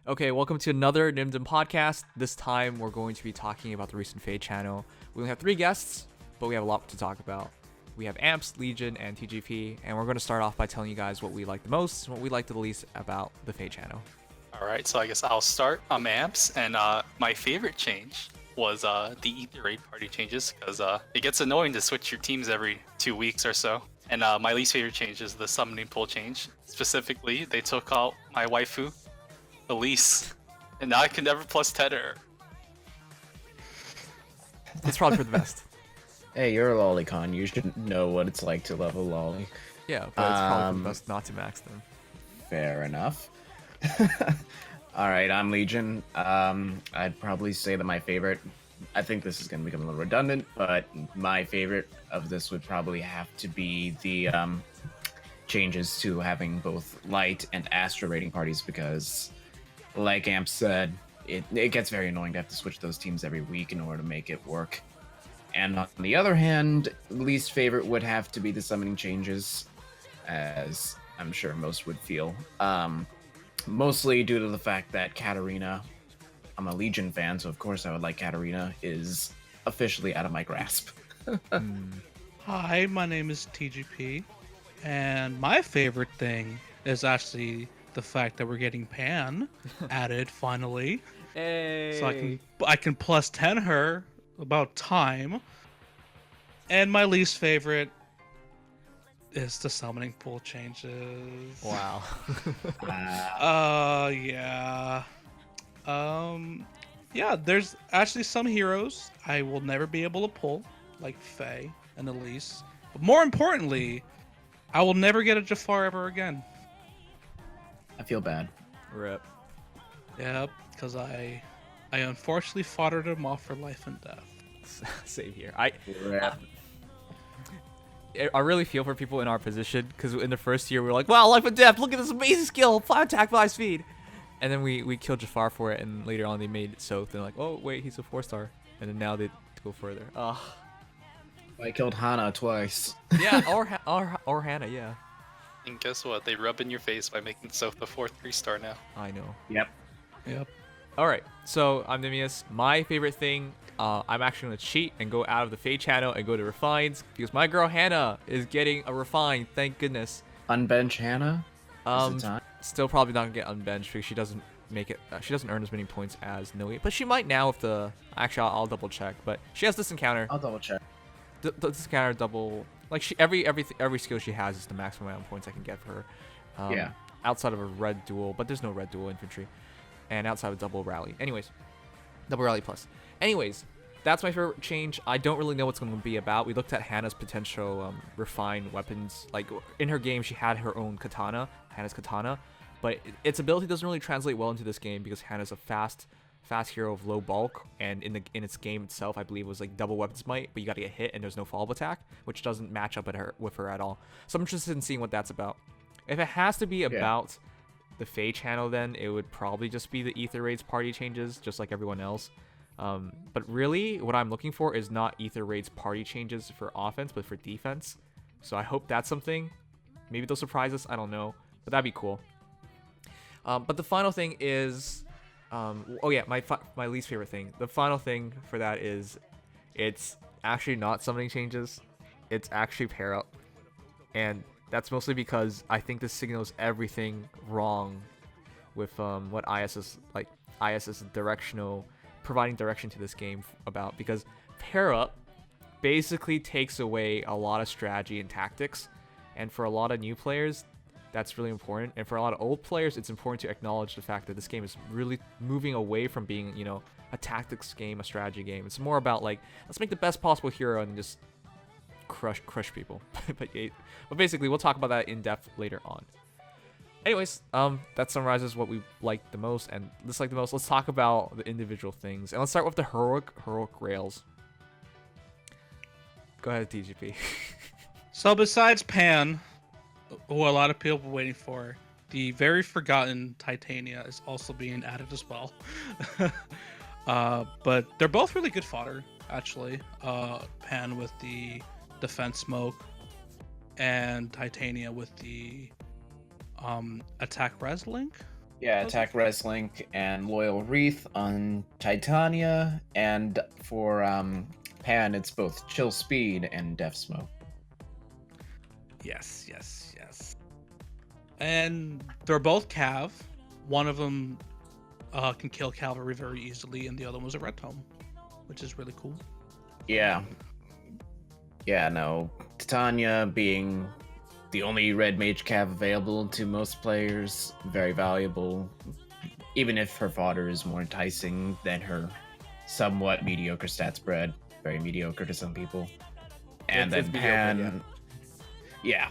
Okay, welcome to another Nimcast podcast. This time we're going to be talking about the recent Feh Channel. We only have 3 guests, but we have a lot to talk about. We have Amps, Legion, and TGP, and we're going to start off by telling you guys what we like the most and what we like the least about the Feh Channel. Alright, so I guess I'll start. I'm Amps, and my favorite change was the Aether Raid party changes, because it gets annoying to switch your teams every 2 weeks or so. And my least favorite change is the summoning pool change. Specifically, they took out my waifu, Elise, and now I can never plus 10 her. It's probably for the best. Hey, you're a lolicon. You should know what it's like to level lolly. Yeah, but it's probably for the best not to max them. Fair enough. Alright, I'm Legion. I'd probably say that my favorite, I think this is going to become a little redundant, but my favorite of this would probably have to be the changes to having both light and Astra raiding parties, because like Amp said, it gets very annoying to have to switch those teams every week in order to make it work. And on the other hand, least favorite would have to be the summoning changes, as I'm sure most would feel. Mostly due to the fact that Katarina, I'm a Legion fan, so of course I would like Katarina, is officially out of my grasp. Hi, my name is TGP, and my favorite thing is actually the fact that we're getting Pan added finally. Hey! So I can plus 10 her about time. And my least favorite is the summoning pool changes. Wow. Yeah. Yeah, there's actually some heroes I will never be able to pull, like Feh and Elise. But more importantly, I will never get a Jafar ever again. I feel bad. Rip. Yep, because I unfortunately foddered him off for life and death. Same here. I really feel for people in our position, because in the first year we were like, wow, life and death, look at this amazing skill, 5 attack, 5 speed. And then we killed Jafar for it, and later on they made it so they're like, oh wait, he's a 4-star. And then now they go further. Ugh. I killed Hana twice. Yeah, or Hannah, yeah. And guess what? They rub in your face by making Soph the 4th 3-star now. I know. Yep. Alright, so I'm Nimius. My favorite thing, I'm actually going to cheat and go out of the Feh Channel and go to Refines, because my girl Hannah is getting a Refine, thank goodness. Unbench Hana? Is it time? Still probably not going to get unbenched, because she doesn't make it, she doesn't earn as many points as Noe, but she might now if the, actually I'll double check, but she has this encounter. I'll double check. This encounter double, like she every skill she has is the maximum amount of points I can get for her. Yeah. Outside of a red duel, but there's no red duel infantry. And outside of double rally. Anyways, double rally plus. Anyways, that's my favorite change. I don't really know what's going to be about. We looked at Hannah's potential refined weapons. Like in her game, she had her own katana, Hannah's katana, but its ability doesn't really translate well into this game because Hannah's a fast hero of low bulk, and in its game itself, I believe it was like double weapons might, but you got to get hit and there's no follow-up attack, which doesn't match up with her at all. So I'm interested in seeing what that's about. If it has to be about the Feh Channel, then it would probably just be the Aether Raids party changes, just like everyone else. But really, what I'm looking for is not Aether Raids party changes for offense, but for defense. So I hope that's something. Maybe they'll surprise us. I don't know, but that'd be cool. But the final thing is, oh yeah, my least favorite thing. The final thing for that is, it's actually not summoning changes. It's actually pair up, and that's mostly because I think this signals everything wrong with what IS is providing direction to this game about, because pair up basically takes away a lot of strategy and tactics, and for a lot of new players that's really important, and for a lot of old players it's important to acknowledge the fact that this game is really moving away from being, you know, a tactics game, a strategy game. It's more about like, let's make the best possible hero and just crush people. but basically we'll talk about that in depth later on. Anyways, that summarizes what we like the most and dislike the most. Let's talk about the individual things, and let's start with the heroic rails. Go ahead, TGP. So besides Pan, who a lot of people were waiting for, the very forgotten Titania is also being added as well. But they're both really good fodder, actually. Pan with the defense smoke, and Titania with the attack res link. Yeah, Attack Wrestling and Loyal Wreath on Titania, and for Pan, it's both Chill Speed and Death Smoke. Yes. And they're both Cav. One of them can kill cavalry very easily, and the other one was a red tome, which is really cool. Yeah. Yeah, no. Titania being the only red mage cav available to most players, very valuable. Even if her fodder is more enticing than her somewhat mediocre stat spread. Very mediocre to some people. And It's then mediocre, Pan. Yeah.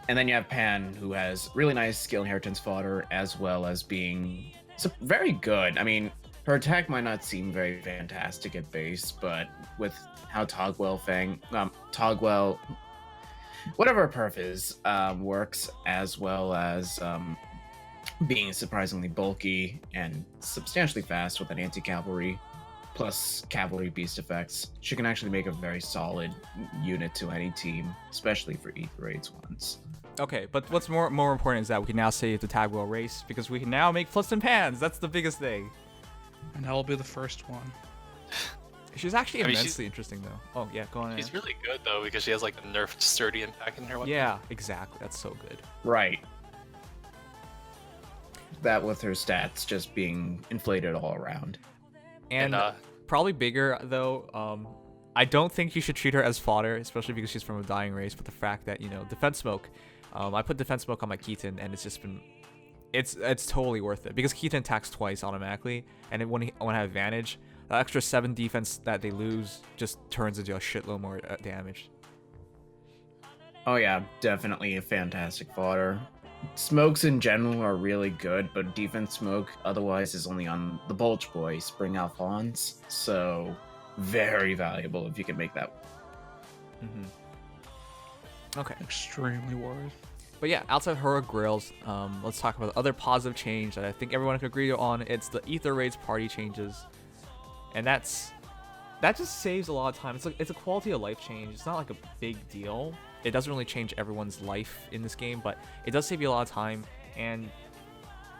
And then you have Pan, who has really nice skill inheritance fodder, as well as being very good. I mean, her attack might not seem very fantastic at base, but with how Togwell, whatever her perf is, works, as well as being surprisingly bulky and substantially fast with an anti-cavalry, plus cavalry beast effects, she can actually make a very solid unit to any team, especially for Aether raids ones. Okay, but what's more important is that we can now save the Tagwell race because we can now make flips and pans. That's the biggest thing. And that will be the first one. She's actually I mean, immensely interesting though. Oh yeah, go on. She's really good though because she has like a nerfed sturdy impact in her weapon. Yeah, exactly. That's so good. Right. That with her stats just being inflated all around. And probably bigger though. I don't think you should treat her as fodder, especially because she's from a dying race. But the fact that defense smoke, I put defense smoke on my Keaton, and it's just been, it's totally worth it because Keaton attacks twice automatically, and when I have advantage, the extra 7 defense that they lose just turns into a shitload more damage. Oh yeah, definitely a fantastic fodder. Smokes in general are really good, but defense smoke otherwise is only on the Bulge Boy, Spring Alphonse, so very valuable if you can make that. Okay. Extremely worth. But yeah, outside her Grails, let's talk about the other positive change that I think everyone can agree on. It's the Aether Raids party changes. And that just saves a lot of time. It's a quality of life change. It's not like a big deal. It doesn't really change everyone's life in this game, but it does save you a lot of time. And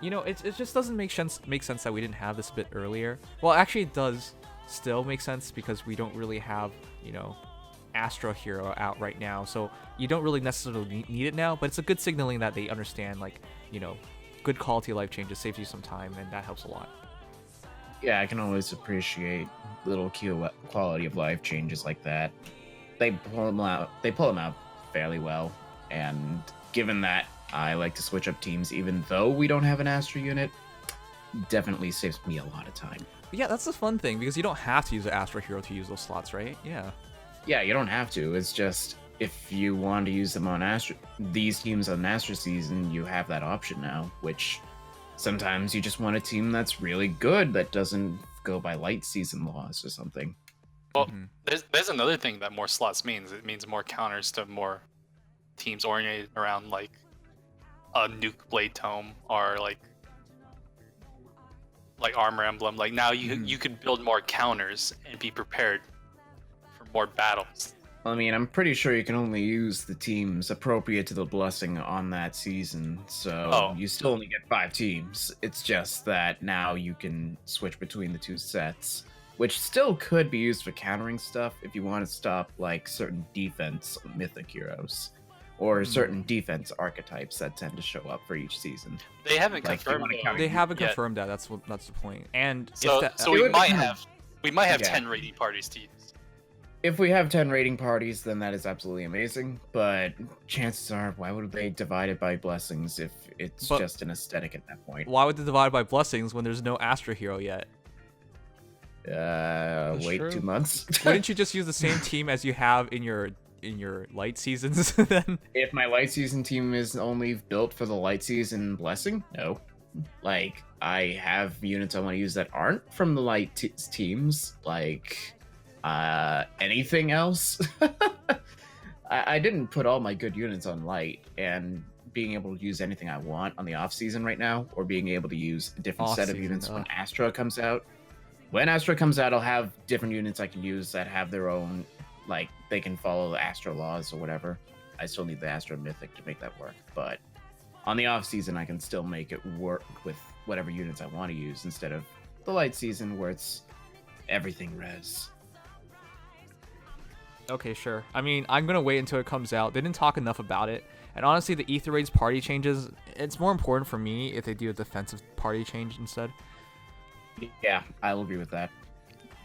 it just doesn't make sense that we didn't have this a bit earlier. Well, actually, it does still make sense because we don't really have Astro Hero out right now, so you don't really necessarily need it now. But it's a good signaling that they understand good quality of life changes saves you some time, and that helps a lot. Yeah, I can always appreciate little quality of life changes like that. They pull them out fairly well, and given that I like to switch up teams even though we don't have an Astro unit, definitely saves me a lot of time. Yeah, that's the fun thing because you don't have to use an Astro Hero to use those slots, right? Yeah, you don't have to. It's just if you want to use them on these teams on Astro season, you have that option now, which sometimes you just want a team that's really good that doesn't go by light season laws or something. Well, there's another thing that more slots means. It means more counters to more teams oriented around like a Nuke Blade Tome or like Armor Emblem. Like now you could build more counters and be prepared for more battles. I mean, I'm pretty sure you can only use the teams appropriate to the blessing on that season, so you still only get 5 teams. It's just that now you can switch between the 2 sets, which still could be used for countering stuff if you want to stop like certain defense mythic heroes or certain defense archetypes that tend to show up for each season. They haven't confirmed. They haven't confirmed that. That's the point. And so we might have 10 Yeah. raiding parties to use. If we have 10 raiding parties, then that is absolutely amazing, but chances are, why would they divide it by blessings if it's just an aesthetic at that point? Why would they divide by blessings when there's no Astro Hero yet? Wait true. 2 months. Wouldn't you just use the same team as you have in your light seasons then? If my light season team is only built for the light season blessing, no. Like, I have units I want to use that aren't from the light teams, like anything else. I didn't put all my good units on light, and being able to use anything I want on the off season right now, or being able to use a different set of units when Astra comes out. When Astra comes out, I'll have different units I can use that have their own, like, they can follow the Astra laws or whatever. I still need the Astra Mythic to make that work, but on the off season, I can still make it work with whatever units I want to use instead of the light season where it's everything res. Okay, sure. I mean, I'm gonna wait until it comes out. They didn't talk enough about it. And honestly, the Aether Raids party changes, it's more important for me if they do a defensive party change instead. Yeah, I'll agree with that.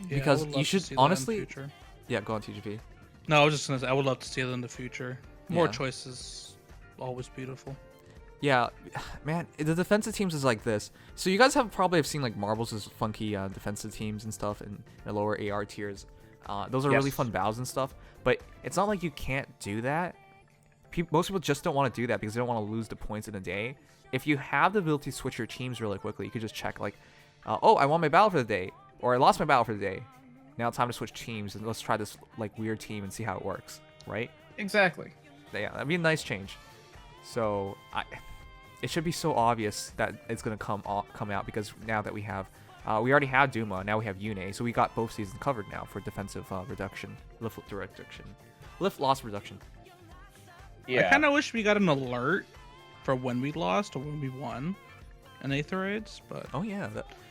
Yeah, I Because would you love to should see that in the honestly- future. Yeah, go on TGP. No, I was just gonna say I would love to see that in the future. More Yeah. choices, always beautiful. Yeah, man, the defensive teams is like this. So you guys probably have seen like Marbles' funky defensive teams and stuff in the lower AR tiers. Those are really Yes. fun battles and stuff. But it's not like you can't do that. Most people just don't want to do that because they don't want to lose the points in a day. If you have the ability to switch your teams really quickly, you could just check like, oh, I won my battle for the day, or I lost my battle for the day. Now it's time to switch teams and let's try this like weird team and see how it works, right? Exactly. Yeah, that'd be a nice change. So it should be so obvious that it's gonna come out because now that we already have Duma, now we have Yune, so we got both seasons covered now for defensive reduction, lift loss reduction. Yeah. I kind of wish we got an alert for when we lost or when we won in Aether Raids, but Oh yeah,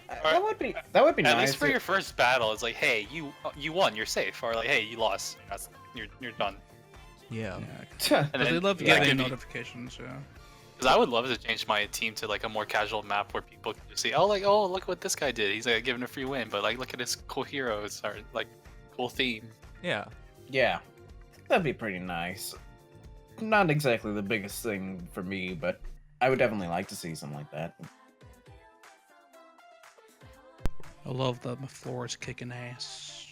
That would be At nice. least for your first battle, it's like, hey, you won, you're safe, or like, hey, you lost, you're done. yeah. because And they then love that getting could be- notifications. Yeah. Because I would love to change my team to like a more casual map where people can just see, oh, like, oh, look what this guy did. He's like giving a free win, but like, look at his cool heroes or like cool theme. Yeah. Yeah, that'd be pretty nice. Not exactly the biggest thing for me, but I would definitely like to see something like that. I love that my floor is kicking ass.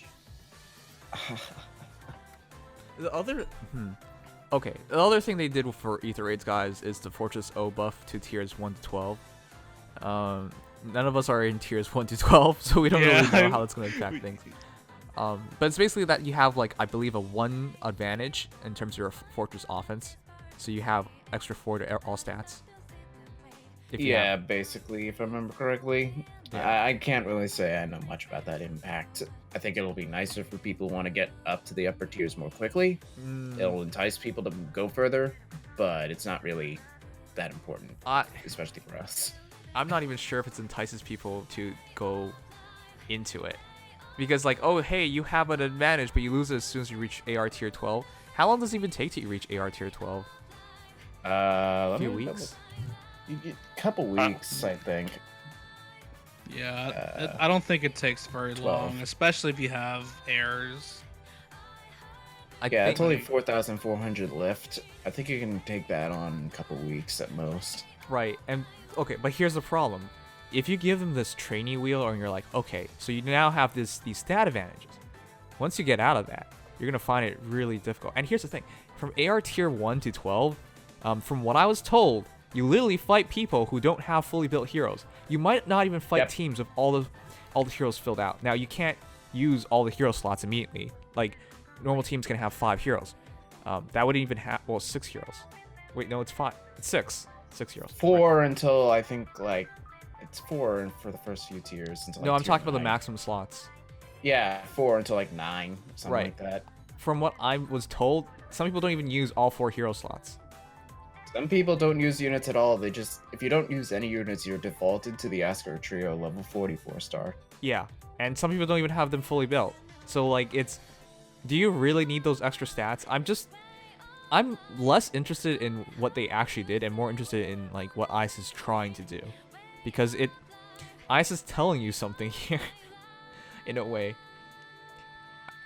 The other okay, the other thing they did for Aether Raids, guys, is the Fortress O buff to tiers 1 to 12. None of us are in tiers 1 to 12, so we don't really know how it's going to impact things. But it's basically that you have, like, I believe a 1 advantage in terms of your Fortress offense. So you have extra 4 to all stats. If you Yeah, have- basically, if I remember correctly. Yeah. I can't really say I know much about that impact. I think it'll be nicer for people who want to get up to the upper tiers more quickly. Mm, It'll entice people to go further, but it's not really that important, especially for us. I'm not even sure if it entices people to go into it. Because, like, oh, hey, you have an advantage, but you lose it as soon as you reach AR tier 12. How long does it even take to reach AR tier 12? A few weeks? Couple weeks, I think. Yeah, I don't think it takes very 12. long, especially if you have errors. Yeah, think, it's only 4,400 lift. I think you can take that on a couple weeks at most. Right, and okay, but here's the problem. If you give them this trainee wheel and you're like, okay, so you now have these stat advantages. Once you get out of that, you're going to find it really difficult. And here's the thing. From AR tier 1 to 12, from what I was told, you literally fight people who don't have fully built heroes. You might not even fight teams with all the heroes filled out. Now, you can't use all the hero slots immediately. Like, normal teams can have 5 heroes. That wouldn't even have, 6 heroes. Wait, no, it's 5. It's 6. 6 heroes. 4 until I think, like, it's 4 for the first few tiers. Until, No, like, I'm tier talking about the 9. maximum slots. Yeah, 4 until like 9, something Right. like that. From what I was told, some people don't even use all 4 hero slots. Some people don't use units at all. They just, if you don't use any units, you're defaulted to the Asker Trio level 44 star. Yeah, and some people don't even have them fully built. So, like, do you really need those extra stats? I'm less interested in what they actually did and more interested in, like, what ICE is trying to do. Because ICE is telling you something here, in a way.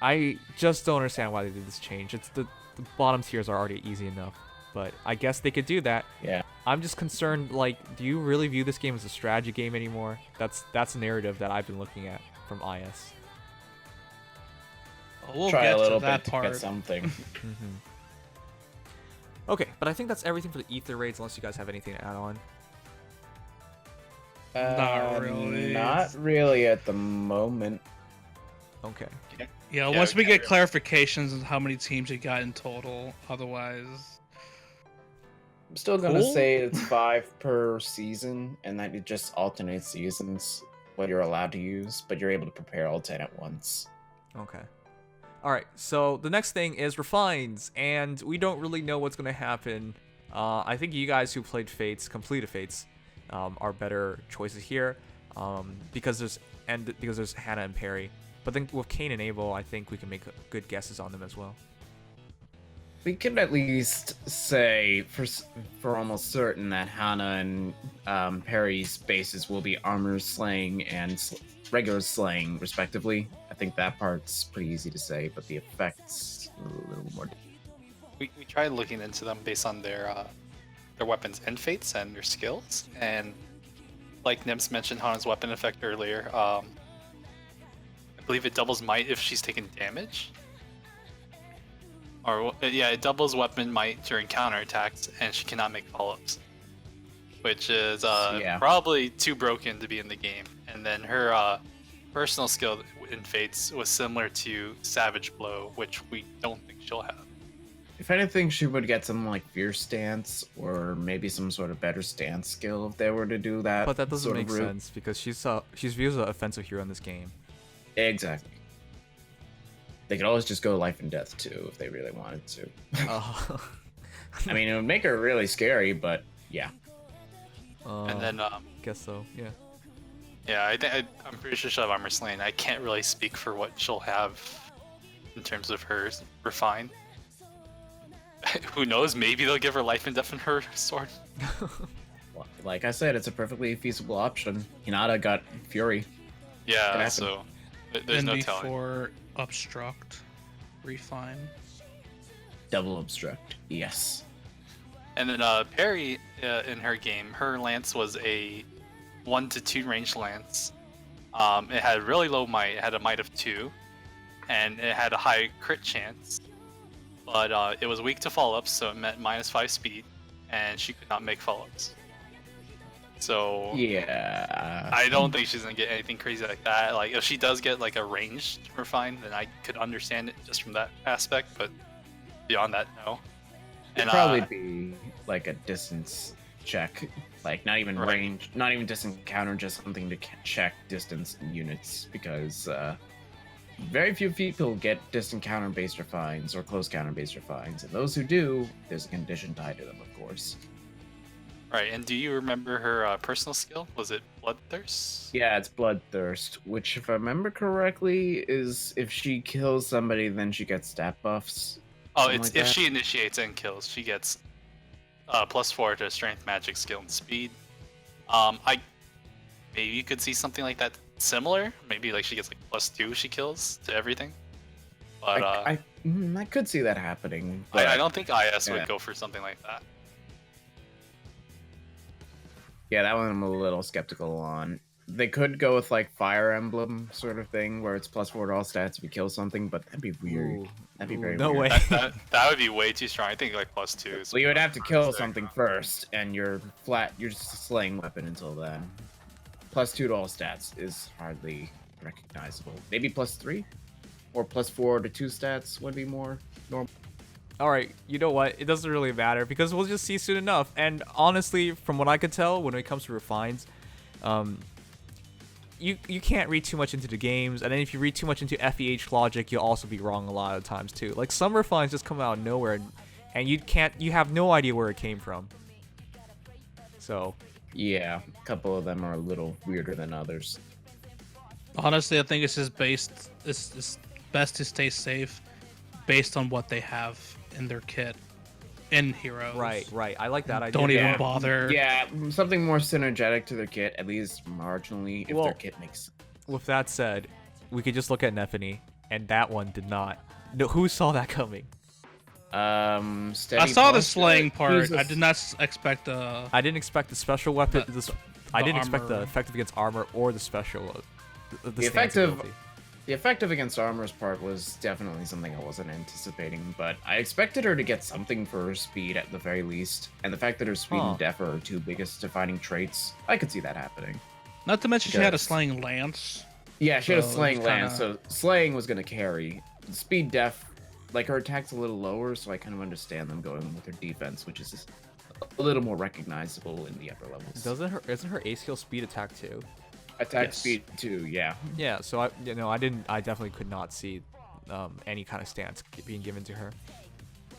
I just don't understand why they did this change. It's the bottom tiers are already easy enough. But I guess they could do that. Yeah. I'm just concerned, like, do you really view this game as a strategy game anymore? That's a narrative that I've been looking at from IS. We'll Try get a little to that bit to part. get something. Okay, but I think that's everything for the Aether raids, unless you guys have anything to add on. Not really. Not really at the moment. Okay. Yeah, Yeah, once we yeah, get clarifications on how many teams you got in total, otherwise. I'm still gonna Cool. say it's 5 per season, and that it just alternates seasons what you're allowed to use, but you're able to prepare all 10 at once. Okay. Alright, so the next thing is refines, and we don't really know what's going to happen. I think you guys who played Fates, completed Fates, are better choices here, because there's Hannah and Perry. But then with Kane and Abel, I think we can make good guesses on them as well. We can at least say for almost certain that Hana and Perry's bases will be armor slaying and regular slaying, respectively. I think that part's pretty easy to say, but the effects a little more. We tried looking into them based on their weapons and fates and their skills, and like Nims mentioned Hana's weapon effect earlier, I believe it doubles might if she's taking damage. Or yeah, it doubles weapon might during counterattacks, and she cannot make follow-ups, which is probably too broken to be in the game. And then her personal skill in Fates was similar to Savage Blow, which we don't think she'll have. If anything, she would get some like Fierce Stance or maybe some sort of better stance skill if they were to do that. But that doesn't make sense because she's viewed as an offensive hero in this game. Exactly. They could always just go life and death too if they really wanted to. I mean, it would make her really scary, but yeah. And then guess so. Yeah. Yeah, I'm pretty sure she'll have armor slaying. I can't really speak for what she'll have in terms of her refine. Who knows? Maybe they'll give her life and death in her sword. Like I said, it's a perfectly feasible option. Hinata got Fury. Yeah, so there's no telling. Before obstruct, refine, double obstruct. Yes. And then Perry in her game, her lance was a 1 to 2 range lance. It had really low might. It had a might of 2, and it had a high crit chance. But it was weak to follow-ups, so it meant -5 speed, and she could not make follow-ups. So yeah, I don't think she's gonna get anything crazy like that. Like if she does get like a ranged refine, then I could understand it just from that aspect. But beyond that, no. It'd probably be like a distance check, like not even range, not even distance counter, just something to check distance units, because very few people get distant counter based refines or close counter based refines, and those who do, there's a condition tied to them, of course. Right, and do you remember her personal skill? Was it Bloodthirst? Yeah, it's Bloodthirst, which, if I remember correctly, is if she kills somebody, then she gets stat buffs. Oh, it's if she initiates and kills, she gets +4 to Strength, Magic, Skill, and Speed. Maybe you could see something like that similar. Maybe like she gets like +2 she kills to everything. But I could see that happening. But I don't think IS would go for something like that. Yeah, that one I'm a little skeptical on. They could go with like Fire Emblem sort of thing, where it's +4 to all stats if you kill something, but that'd be weird. That'd be very no weird. way. That would be way too strong. I think like +2 is. Well, you would have to kill something first, and you're just a slaying weapon until then. +2 to all stats is hardly recognizable. Maybe +3, or +4 to 2 stats would be more normal. All right, you know what? It doesn't really matter because we'll just see soon enough. And honestly, from what I could tell, when it comes to refines, you can't read too much into the games, and then if you read too much into FEH logic, you'll also be wrong a lot of times too. Like some refines just come out of nowhere, and you have no idea where it came from. So yeah, a couple of them are a little weirder than others. Honestly, I think it's just it's best to stay safe based on what they have in their kit in Heroes. Right. I like that idea. Don't even bother. Yeah, something more synergetic to their kit, at least marginally, if their kit makes sense. With that said, we could just look at Nephany, and that one did not. No, who saw that coming? Steady I saw the posture. slaying part. I did not expect I didn't expect the special weapon. I didn't expect armor. the effective against armor or the special. The effective. ability. The effective against armor's part was definitely something I wasn't anticipating, but I expected her to get something for her speed at the very least, and the fact that her speed and def are her two biggest defining traits, I could see that happening. Not to mention she had a slaying lance. Yeah, she had a So slaying it's lance, kinda- so slaying was going to carry. Speed def, like her attack's a little lower, so I kind of understand them going with her defense, which is just a little more recognizable in the upper levels. Isn't her A skill speed attack too? Attack Yes. speed too, yeah. Yeah, so I definitely could not see any kind of stance being given to her,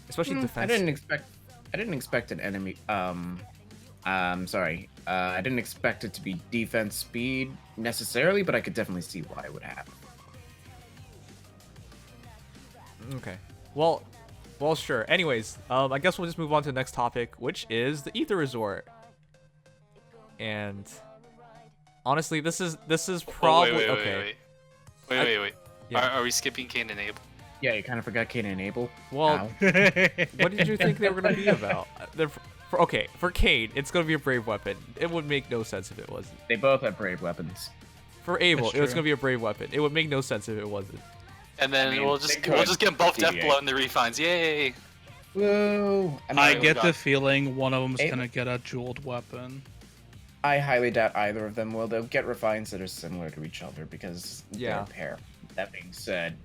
especially defense. I didn't expect an enemy. I Sorry. I didn't expect it to be defense speed necessarily, but I could definitely see why it would happen. Okay. Well, sure. Anyways, I guess we'll just move on to the next topic, which is the Aether Resort. And honestly, this is probably okay. Wait. Yeah. Are we skipping Kane and Abel? Yeah, you kind of forgot Cain and Abel. Well, what did you think they were going to be about? For Cade, it's going to be a brave weapon. It would make no sense if it wasn't. They both have brave weapons. For Abel, That's it was true. going to be a brave weapon. It would make no sense if it wasn't. And then I mean, we'll they just could. get both death DDA. blow in the refines. Yay! Whoa! I Oh, get God. the feeling one of them's Abel. gonna get a jeweled weapon. I highly doubt either of them will. They'll get refines that are similar to each other because Yeah. they're a pair. That being said,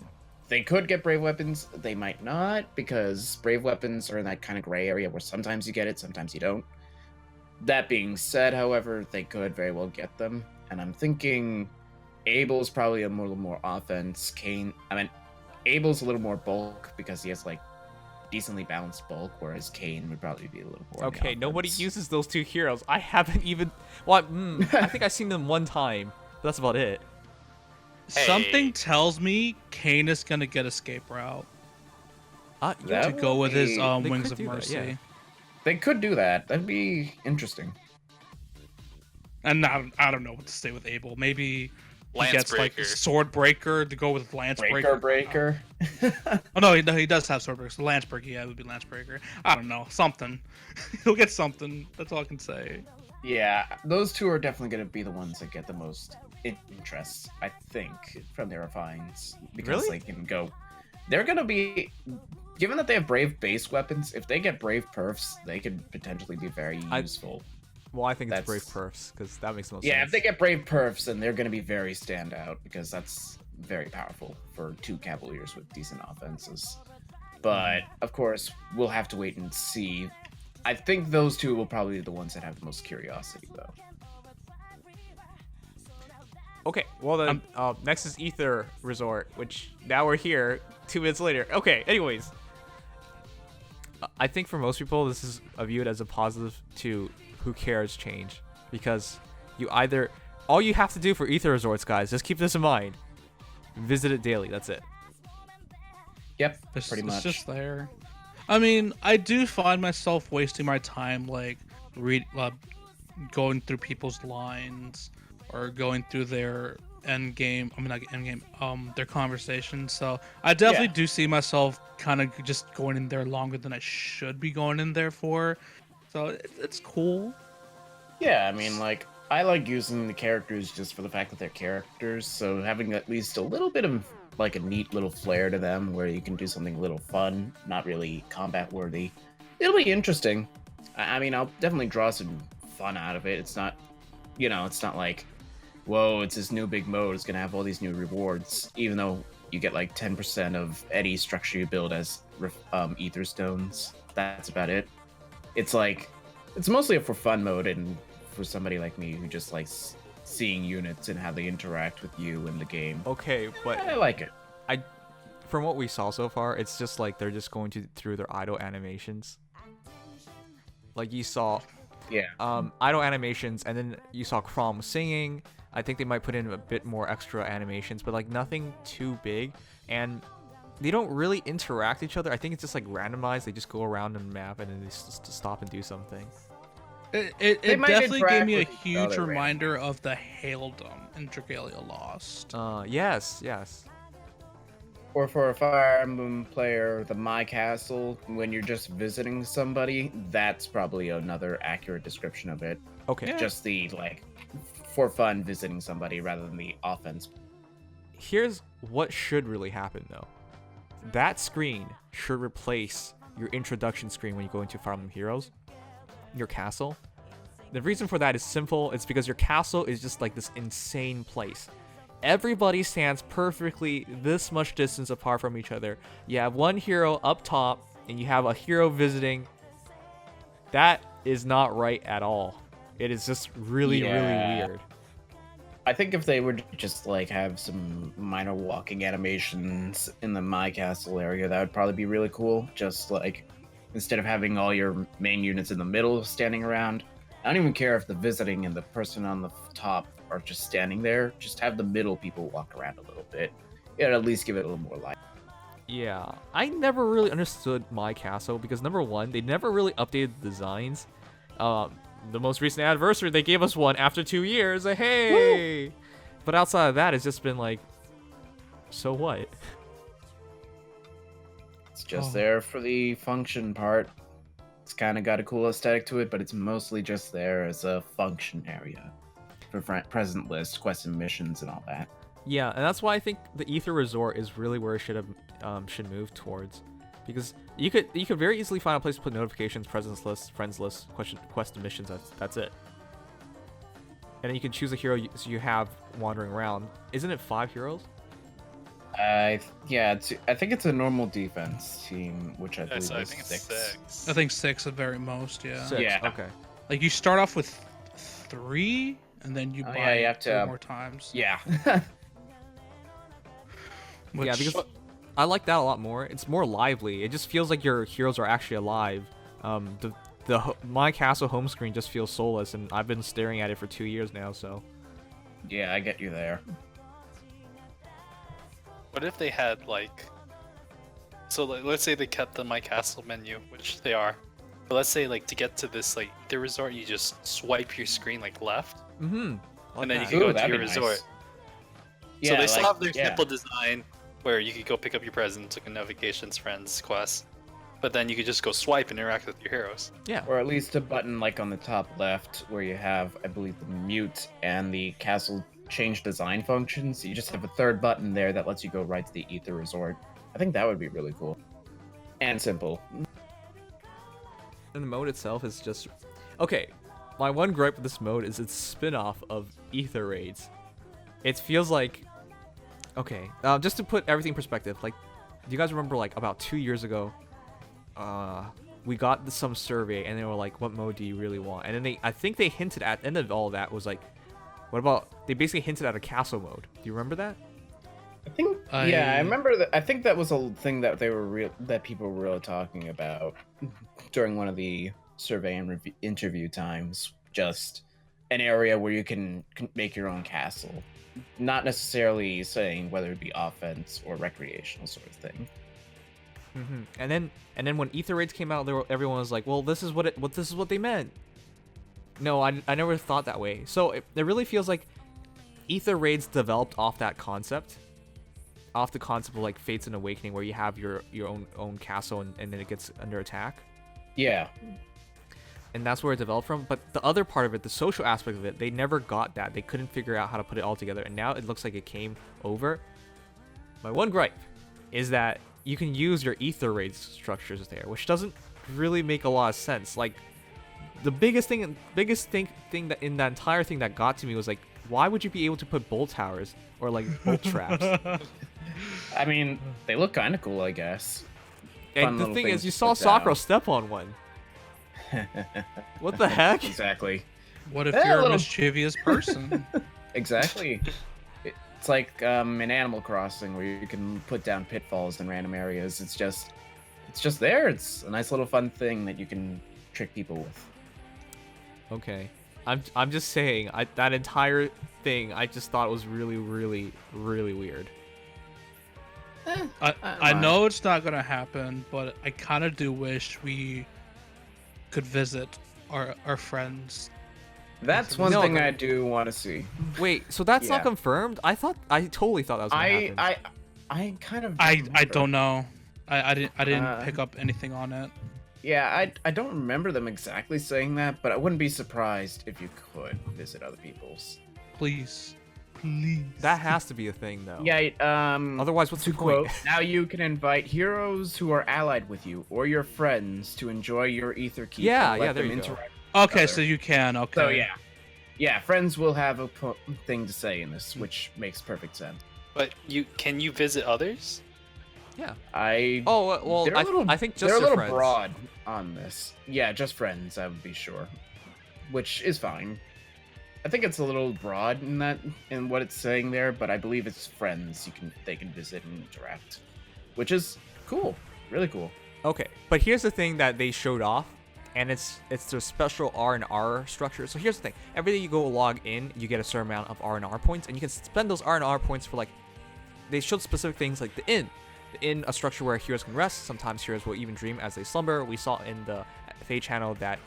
they could get brave weapons. They might not because brave weapons are in that kind of gray area where sometimes you get it, sometimes you don't. That being said, however, they could very well get them. And I'm thinking Abel's probably a little more offense. Abel's a little more bulk because he has like decently balanced bulk, whereas Kane would probably be a little more. on the Okay, nobody offense. uses those two heroes. I haven't even. Well, I think I've seen them one time. But that's about it. Hey. Something tells me Kane is gonna get escape route That to go with his would They Wings could of do that, Mercy. yeah. They could do that. That'd be interesting. And I don't know what to say with Abel. Maybe he Lance gets like Breaker. Sword Breaker to go with Lance Breaker. Oh no, he does have Sword Breaker. So Lance Breaker, yeah, it would be Lance Breaker. I don't know, something. He'll get something. That's all I can say. Yeah, those two are definitely going to be the ones that get the most interest, I think, from their refines. Because Really? they can go. They're going to be. Given that they have brave base weapons, if they get brave perfs, they could potentially be very useful. Well, I think it's That's- brave perfs because that makes the most Yeah, sense. if they get brave perfs, then they're going to be very standout because that's very powerful for two Cavaliers with decent offenses. But of course, we'll have to wait and see. I think those two will probably be the ones that have the most curiosity, though. Okay, well then, next is Aether Resort, which now we're here 2 minutes later. Okay, anyways. I think for most people, this is viewed as a positive to who cares change. Because all you have to do for Aether Resorts, guys, just keep this in mind. Visit it daily, that's it. Yep, It's, pretty much. It's just there. I mean, I do find myself wasting my time like going through people's lines or going through their end game. I mean, not end game. Their conversations. So I definitely do see myself kind of just going in there longer than I should be going in there for. So it's cool. Yeah, I mean, like, I like using the characters just for the fact that they're characters, so having at least a little bit of, like, a neat little flair to them where you can do something a little fun, not really combat-worthy. It'll be interesting. I mean, I'll definitely draw some fun out of it. It's not, it's not like, whoa, it's this new big mode, it's gonna have all these new rewards, even though you get, like, 10% of any structure you build as ether stones. That's about it. It's like, it's mostly a for fun mode, and for somebody like me who just likes seeing units and how they interact with you in the game. Okay, but I like it. from what we saw so far, it's just like they're just going through their idle animations. Like you saw Yeah. idle animations, and then you saw Crom singing. I think they might put in a bit more extra animations, but like nothing too big. And they don't really interact with each other. I think it's just like randomized. They just go around on the map and then they just stop and do something. It They might definitely gave interact me a with each huge other reminder of the Haildom in Dragalia Lost. Yes. Or for a Fire Emblem player, the My Castle, when you're just visiting somebody, that's probably another accurate description of it. Okay. Yeah. Just the, like, for fun visiting somebody rather than the offense. Here's what should really happen though. That screen should replace your introduction screen when you go into Fire Emblem Heroes. Your castle. The reason for that is simple. It's because your castle is just like this insane place. Everybody stands perfectly this much distance apart from each other. You have one hero up top and you have a hero visiting. That is not right at all. It is just really weird. I think if they would just, like, have some minor walking animations in the My Castle area, that would probably be really cool. Just, like, instead of having all your main units in the middle standing around, I don't even care if the visiting and the person on the top are just standing there. Just have the middle people walk around a little bit. It'll at least give it a little more life. Yeah, I never really understood My Castle because number one, they never really updated the designs. The most recent anniversary, they gave us one after 2 years. Hey! Woo! But outside of that, it's just been like, so what? It's just there for the function part. It's kind of got a cool aesthetic to it, but it's mostly just there as a function area for present list, quest and missions, and all that. Yeah, and that's why I think the Aether Resort is really where it should move towards, because you could very easily find a place to put notifications, presence list, friends list, quest and missions. That's it. And then you can choose a hero you have wandering around. Isn't it 5 heroes? I think it's a normal defense team, which I believe is 6. I think 6 at very most. Yeah. 6, Yeah. Okay. Like you start off with 3, and then you buy you have to 2 more times. Yeah. Which, Yeah, because I like that a lot more. It's more lively. It just feels like your heroes are actually alive. My Castle home screen just feels soulless, and I've been staring at it for 2 years now. So. Yeah, I get you there. What if they had let's say they kept the My Castle menu, which they are, but let's say to get to this the resort, you just swipe your screen left, Mm-hmm. and then you can go to your resort. Yeah, So they still have their simple design where you could go pick up your presents, look at notifications, friends, quests, but then you could just go swipe and interact with your heroes. Yeah. Or at least a button on the top left where you have, I believe, the mute and the castle change design functions. You just have a third button there that lets you go right to the Aether Resort. I think that would be really cool. And simple. And the mode itself is just... Okay, my one gripe with this mode is its spin-off of Aether Raids. It feels like... Okay, just to put everything in perspective, do you guys remember, about 2 years ago, we got some survey, and they were like, what mode do you really want? And then I think they hinted at the end of all of that was what about... They basically hinted at a castle mode. Do you remember that? I think, I remember that. I think that was a thing that that people were really talking about during one of the survey and interview times. Just an area where you can make your own castle, not necessarily saying whether it be offense or recreational sort of thing. Mm-hmm. And then when Aether Raids came out, everyone was like, well, this is what they meant. No, I never thought that way. So it really feels like Aether Raids developed off that concept. Off the concept of Fates and Awakening, where you have your own castle and then it gets under attack. Yeah. And that's where it developed from. But the other part of it, the social aspect of it, they never got that. They couldn't figure out how to put it all together. And now it looks like it came over. My one gripe is that you can use your Aether Raid structures there, which doesn't really make a lot of sense. The biggest thing that in that entire thing that got to me was why would you be able to put bolt towers or bolt traps? I mean, they look kind of cool, I guess. And the thing is, you saw Sakura step on one. What the heck? Exactly. What if you're a mischievous person? Exactly. It's like in Animal Crossing where you can put down pitfalls in random areas. It's just there. It's a nice little fun thing that you can trick people with. Okay. I'm just saying, that entire thing, I just thought was really, really, really weird. I know it's not gonna happen, but I kind of do wish we could visit our friends. That's one thing I do want to see. Wait, so that's not confirmed? I totally thought that was gonna happen. I kind of I don't know. I didn't pick up anything on it. Yeah, I don't remember them exactly saying that, but I wouldn't be surprised if you could visit other people's. Please. That has to be a thing, though. Yeah, Otherwise, what's the point? Now you can invite heroes who are allied with you or your friends to enjoy your Aether Keep. Yeah, there you go. Okay, so you can, okay. So yeah, friends will have a thing to say in this, which makes perfect sense. But can you visit others? Yeah. I think just they're a little friends. broad on this. Yeah, just friends, I would be sure, which is fine. I think it's a little broad in what it's saying there, but I believe it's friends they can visit and interact, which is cool, really cool. Okay, but here's the thing that they showed off. and it's the special R&R structure. So here's the thing: every day you go log in, you get a certain amount of R&R points, and you can spend those R&R points for like. They showed specific things like the inn. The inn, a structure where heroes can rest. Sometimes heroes will even dream as they slumber. We saw in the Feh Channel that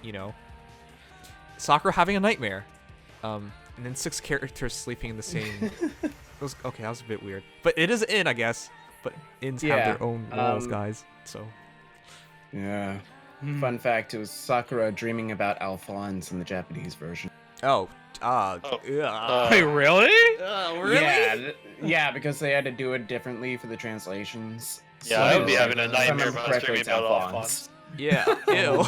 Sakura having a nightmare, and then 6 characters sleeping in the same. Okay, that was a bit weird, but it is an inn, I guess. But inns have their own rules, guys. So. Yeah. Fun fact: it was Sakura dreaming about Alphonse in the Japanese version. Oh. Wait, really? Really? Yeah, because they had to do it differently for the translations. Yeah, I would be having a if nightmare someone if I was dreaming preference about Alphonse. Yeah. Ew.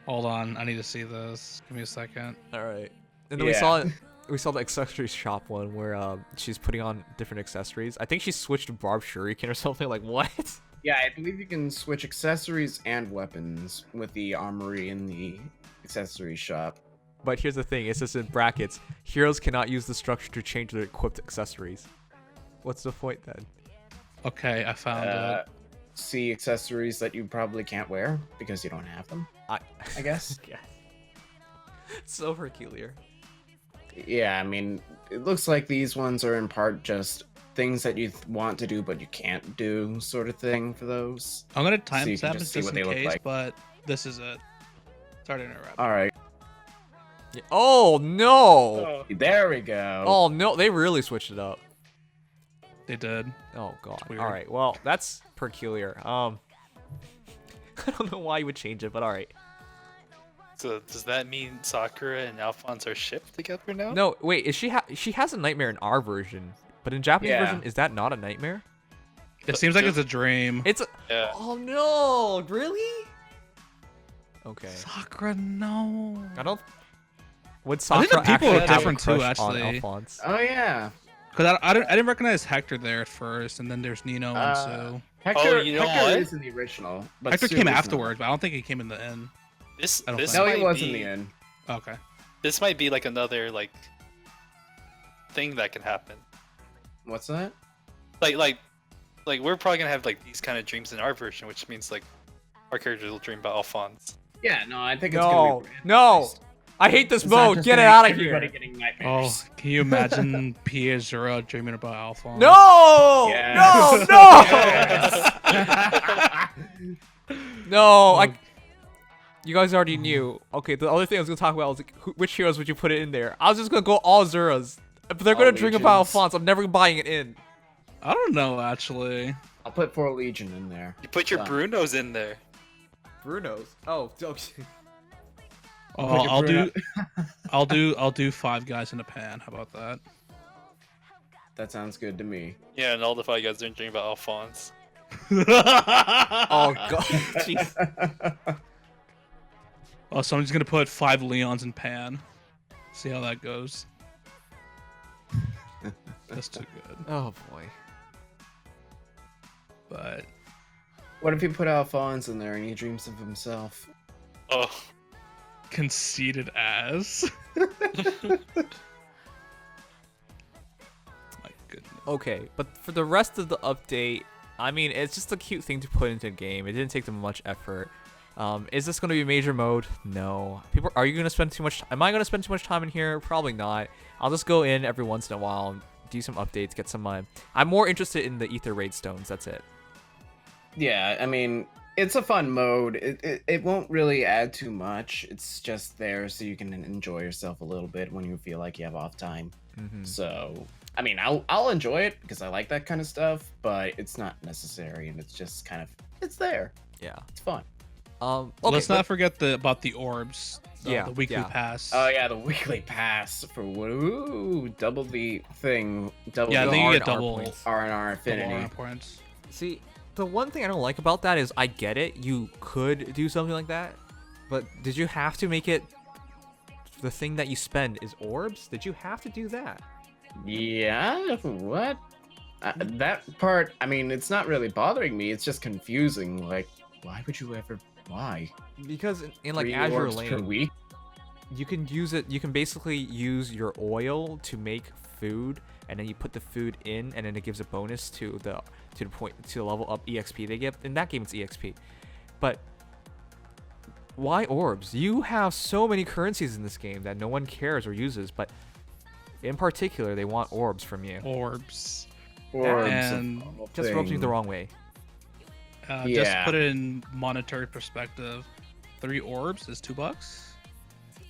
Hold on, I need to see this. Give me a second. All right. And then Yeah. we saw the accessories shop one where she's putting on different accessories. I think she switched to Barb Shuriken or something. Like what? Yeah, I believe you can switch accessories and weapons with the armory in the accessories shop. But here's the thing: it says in brackets, heroes cannot use the structure to change their equipped accessories. What's the point then? Okay, I found it. See accessories that you probably can't wear because you don't have them, I guess. Yeah. It's so peculiar. Yeah, I mean, it looks like these ones are in part just things that you want to do but you can't do, sort of thing for those. I'm gonna so you can timestamp just it see just what in they look case, like. but this is it. Sorry to interrupt. All right, Yeah. Oh no! there we go. Oh no! They really switched it up. They did. Oh god. weird. All right. Well, that's peculiar. I don't know why you would change it, but all right. So does that mean Sakura and Alphonse are shipped together now? No, wait. Is she has a nightmare in our version, but in Japanese Yeah. version, is that not a nightmare? It seems like it's a dream. It's a. Yeah. Oh no! Really? Okay. Sakura, no. I don't. Would I think Sakura the people actually are have a different too, crush on actually. Alphonse? Oh yeah, Because I didn't recognize Hector there at first, and then there's Nino and Sue. Hector. you know Hector what? is in the original, but Hector Sue came is not. afterwards, but I don't think he came in the end. This I don't this think- No, might he was be, in the end. Okay. This might be like another thing that can happen. What's that? Like we're probably gonna have like these kind of dreams in our version, which means like our characters will dream about Alphonse. Yeah, no, I think it's No, gonna be no! I hate this It's not mode. just Get it gonna out be of everybody here! getting Oh, nightmares. can you imagine Pia Zura dreaming about Alphonse? No! Yes. No! No! You guys already knew. Okay, the other thing I was gonna talk about was like, which heroes would you put it in there? I was just gonna go all Zuras. If they're gonna All drink about legions. Alphonse, I'm never buying it in. I don't know, actually. I'll put 4 Legion in there. You put your Done. Brunos in there. Bruno's. Oh, Oh, Put your I'll do 5 guys in a pan. How about that? That sounds good to me. Yeah, and all the 5 guys don't dream about Alphonse. oh god. Jeez. Oh, someone's gonna put 5 Leons in pan. See how that goes. That's too good. Oh boy. But What if you put Alphonse in there and he dreams of himself? Oh, conceited as. My goodness. Okay, but for the rest of the update, I mean, it's just a cute thing to put into a game. It didn't take them much effort. Is this going to be a major mode? No. Are you going to spend too much? Am I going to spend too much time in here? Probably not. I'll just go in every once in a while and do some updates, get some. I'm more interested in the Aether Raid stones. That's it. Yeah, I mean, it's a fun mode. It won't really add too much. It's just there so you can enjoy yourself a little bit when you feel like you have off time. Mm-hmm. So, I mean, I'll enjoy it because I like that kind of stuff, but it's not necessary, and it's just kind of it's there. Yeah. It's fun. Okay, Let's not forget about the orbs. Yeah, The weekly yeah. pass. Oh yeah, the weekly pass for double the thing. Double Yeah, I the think you get R&R double points. R&R double affinity. R points. See, the one thing I don't like about that is I get it. You could do something like that, but did you have to make it the thing that you spend is orbs? Did you have to do that? Yeah, what? That part, I mean, it's not really bothering me. It's just confusing. Like, why would you ever? Why? Because in like 3 Azure orbs per Lane, week? you can use it. You can basically use your oil to make food, and then you put the food in, and then it gives a bonus to the level up exp they get. In that game, it's exp, but why orbs? You have so many currencies in this game that no one cares or uses, but in particular, they want orbs from you. Orbs. Orbs And of all Just rubs me the things. wrong way. Just Yeah. put it in monetary perspective. 3 orbs is $2.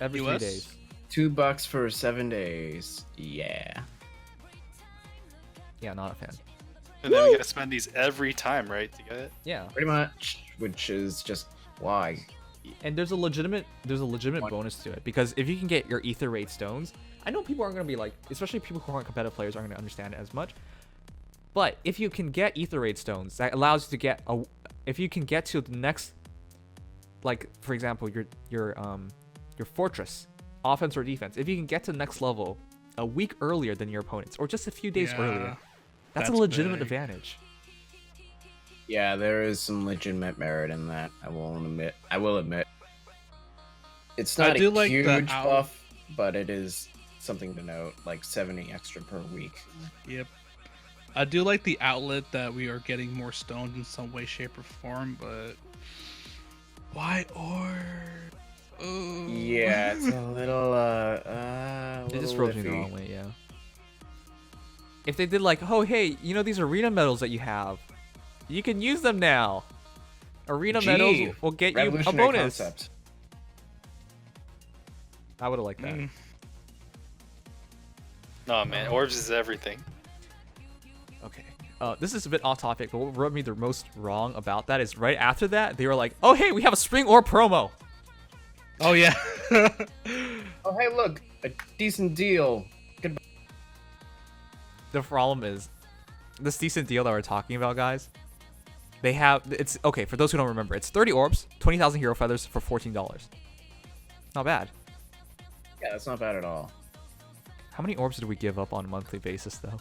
Every US? 3 days. $2 for 7 days. Yeah. Yeah, not a fan. And then we gotta spend these every time, right, to get it? Yeah, Pretty much, which is just why. and there's a legitimate bonus to it, because if you can get your Aether Raid stones, I know people aren't gonna be like, especially people who aren't competitive players aren't gonna understand it as much. But if you can get Aether Raid stones, that allows you to get a. If you can get to the next, like for example, your fortress, offense or defense, if you can get to the next level a week earlier than your opponents, or just a few days Yeah, earlier, that's a that's legitimate big. advantage. Yeah, there is some legitimate merit in that. I will admit. It's I not do a like the huge out- buff, but it is something to note. Like 70 extra per week. Yep. I do like the outlet that we are getting more stones in some way, shape, or form, but why orb? Oh. Yeah, it's a little It just little rubs me the iffy. wrong way, yeah. If they did like, oh hey, you know these arena medals that you have, you can use them now. Arena medals Gee, will get you a Revolutionary bonus. concept. I would have liked that. Mm. No, man, orbs is everything. Okay. This is a bit off topic, but what rubbed me the most wrong about that is right after that, they were like, oh hey, we have a spring orb promo. Oh yeah. Oh, hey, look, a decent deal. Goodbye. The problem is, this decent deal that we're talking about, guys, they have, it's, okay, for those who don't remember, it's 30 orbs, 20,000 hero feathers for $14. Not bad. Yeah, that's not bad at all. How many orbs did we give up on a monthly basis, though?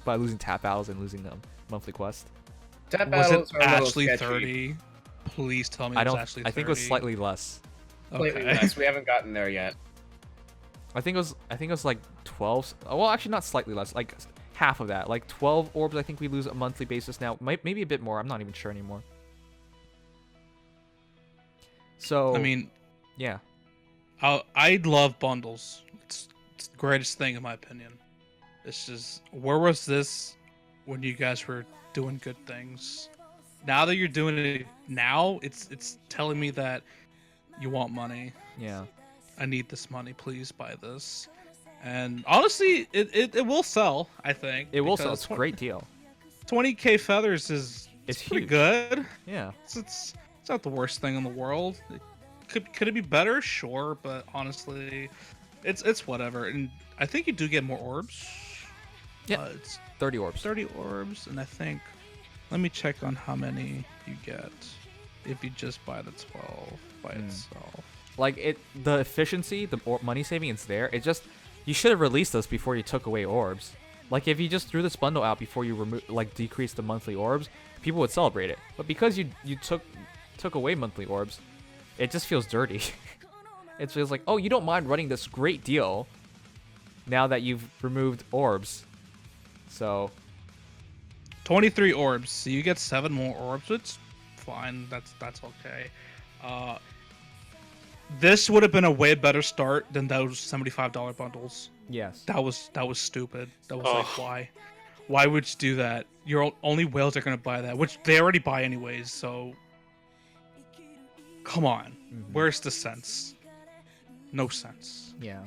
By losing tap battles and losing monthly quest. Tap Was battles it are a little actually sketchy. 30? Please tell me I it was don't, actually 30. I think it was slightly less. Slightly Okay. less. We haven't gotten there yet. I think it was like 12. Well, actually, not slightly less. Like half of that. Like 12 orbs. I think we lose a monthly basis now. Maybe a bit more. I'm not even sure anymore. So I mean, yeah. I love bundles. It's the greatest thing in my opinion. It's just, where was this when you guys were doing good things? Now that you're doing it now, it's telling me that you want money. Yeah. I need this money. Please buy this. And honestly, it will sell. I think It will sell. because It's a great deal. 20k feathers is It's pretty huge. good. Yeah. It's not the worst thing in the world. Could it be better? Sure, but honestly, it's whatever. And I think you do get more orbs. Yeah. It's 30 orbs. 30 orbs, and I think, let me check on how many you get if you just buy the 12 by itself. Like the efficiency, the money saving, it's there. It just, you should have released this before you took away orbs. Like if you just threw this bundle out before you decreased the monthly orbs, people would celebrate it. But because you took away monthly orbs, it just feels dirty. It feels like, oh, you don't mind running this great deal now that you've removed orbs. So 23 orbs, so you get 7 more orbs. It's fine. That's okay. This would have been a way better start than those $75 bundles. yes. That was stupid. That was Oh. like, why? Why would you do that? Your only whales are gonna buy that, which they already buy anyways. So, come on, where's the sense? No sense. Yeah.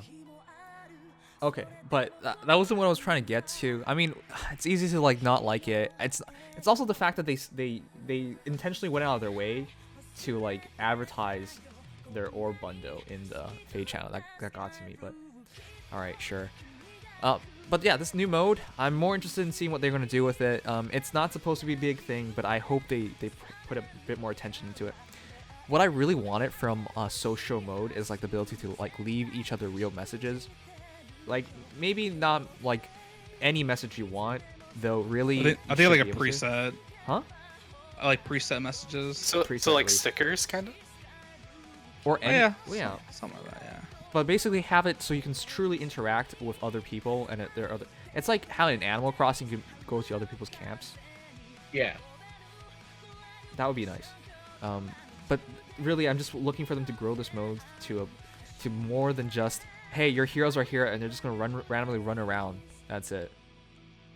Okay, but that wasn't what I was trying to get to. I mean, it's easy to like not like it. It's also the fact that they intentionally went out of their way to like advertise their orb bundle in the Feh Channel. That got to me, but all right, sure. But yeah, this new mode, I'm more interested in seeing what they're gonna do with it. It's not supposed to be a big thing, but I hope they put a bit more attention into it. What I really wanted from social mode is like the ability to like leave each other real messages. Like maybe not like any message you want, though. Really, I think you like should a be able to. preset. Huh? I like preset messages. So Preset like release. stickers, kind of. Or any, yeah, yeah. something like that. Yeah. But basically have it so you can truly interact with other people and there are other. It's like how in Animal Crossing you can go to other people's camps. Yeah. That would be nice. But really, I'm just looking for them to grow this mode to more than just, hey, your heroes are here and they're just gonna randomly run around. That's it.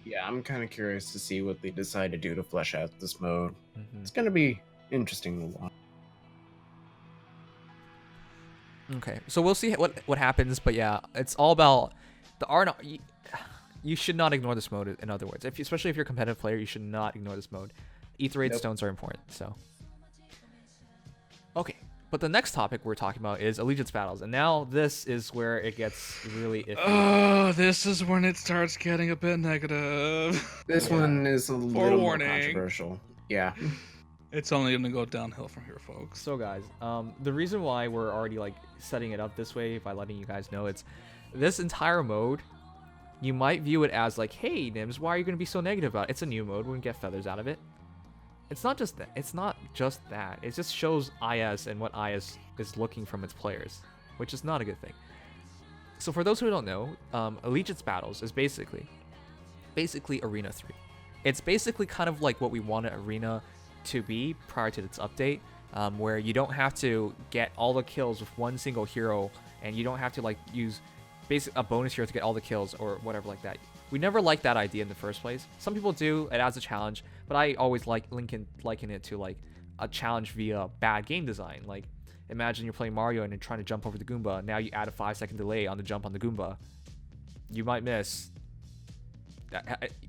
Yeah, I'm kind of curious to see what they decide to do to flesh out this mode. Mm-hmm. It's gonna be interesting to watch. Okay, so we'll see what happens, but yeah, it's all about the art. You should not ignore this mode. In other words, especially if you're a competitive player, you should not ignore this mode. Aether Resort stones are important. So, okay, but the next topic we're talking about is allegiance battles, and now this is where it gets really iffy. Oh, this is when it starts getting a bit negative. This one is a little more Forewarning. controversial. Yeah. It's only gonna go downhill from here, folks. So guys, the reason why we're already like setting it up this way by letting you guys know, it's this entire mode. You might view it as like, hey, Nims, why are you going to be so negative about it? It's a new mode. We're going to get feathers out of it. It's not just that. It's not just that. It just shows IS and what IS is looking from its players, which is not a good thing. So for those who don't know, Allegiance Battles is basically Arena 3. It's basically kind of like what we wanted Arena to be prior to its update, where you don't have to get all the kills with one single hero, and you don't have to like use a bonus hero to get all the kills or whatever like that. We never liked that idea in the first place. Some people do, it adds a challenge, but I always liken it to like a challenge via bad game design. Like imagine you're playing Mario and you're trying to jump over the Goomba. Now you add a 5-second delay on the jump on the Goomba. You might miss.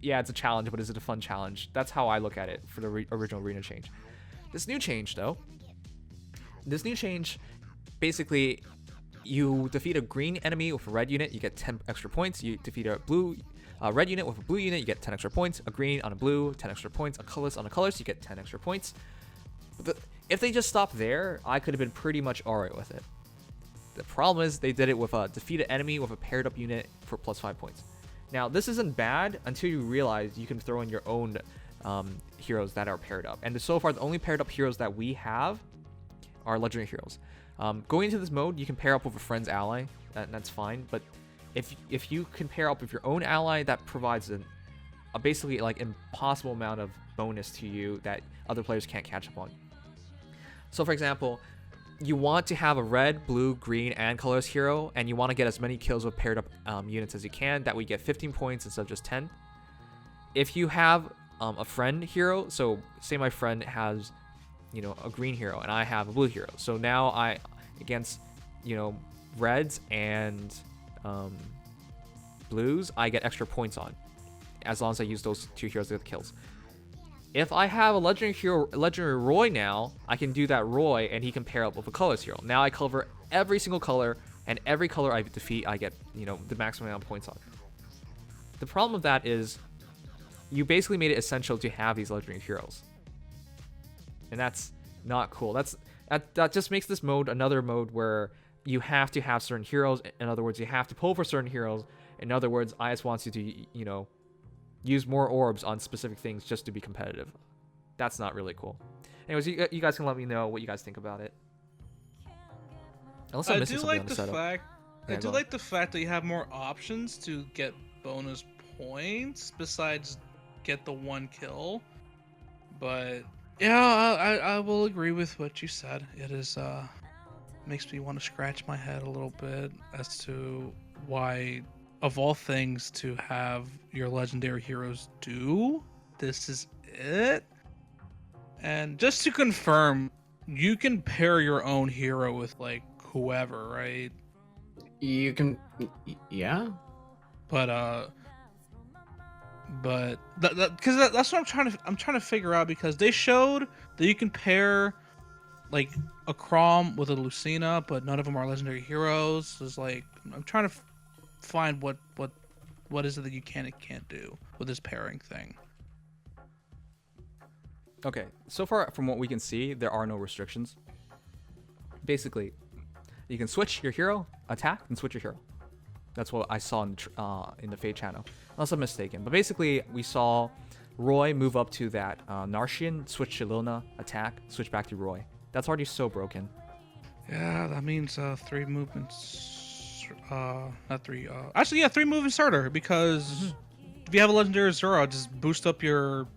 Yeah, it's a challenge, but is it a fun challenge? That's how I look at it for the original Arena change. This new change basically, you defeat a green enemy with a red unit, you get 10 extra points. You defeat a red unit with a blue unit, you get 10 extra points. A green on a blue, 10 extra points. A colorless on a colorless, you get 10 extra points. If they just stopped there, I could have been pretty much alright with it. The problem is they did it with a defeat an enemy with a paired up unit for plus 5 points. Now, this isn't bad until you realize you can throw in your own heroes that are paired up. And so far, the only paired up heroes that we have are legendary heroes. Going into this mode, you can pair up with a friend's ally, that's fine. But if you can pair up with your own ally, that provides a basically like impossible amount of bonus to you that other players can't catch up on. So for example, you want to have a red, blue, green, and colorless hero, and you want to get as many kills with paired up units as you can. That way you get 15 points instead of just 10. If you have a friend hero, so say my friend has a green hero and I have a blue hero, so now I against reds and blues, I get extra points on as long as I use those two heroes to get the kills. If I have a legendary Roy now, I can do that Roy and he can pair up with a colorless hero. Now I cover every single color, and every color I defeat I get the maximum amount of points on. The problem with that is you basically made it essential to have these legendary heroes, and that's not cool. That just makes this mode another mode where you have to have certain heroes. In other words, you have to pull for certain heroes. In other words, IS wants you to use more orbs on specific things just to be competitive. That's not really cool. Anyways, you guys can let me know what you guys think about it. Unless I'm missing something on the setup. I do like the fact that you have more options to get bonus points besides get the one kill. But yeah, I will agree with what you said. It is makes me want to scratch my head a little bit as to why, of all things to have your legendary heroes do, this is it. And just to confirm, you can pair your own hero with like whoever, right? You can, yeah. But because that's what I'm trying to figure out, because they showed that you can pair like a Chrom with a Lucina, but none of them are legendary heroes. It's like I'm trying to find what is it that you can and can't do with this pairing thing. Okay, so far from what we can see, there are no restrictions. Basically, you can switch your hero, attack, and switch your hero. That's what I saw in the Feh Channel, unless I'm mistaken. But basically, we saw Roy move up to that Narshian, switch to Lilna, attack, switch back to Roy. That's already so broken. Yeah, that means 3 movements. Not 3. Actually, yeah, 3 movements starter, because if you have a legendary Zoro, just boost up your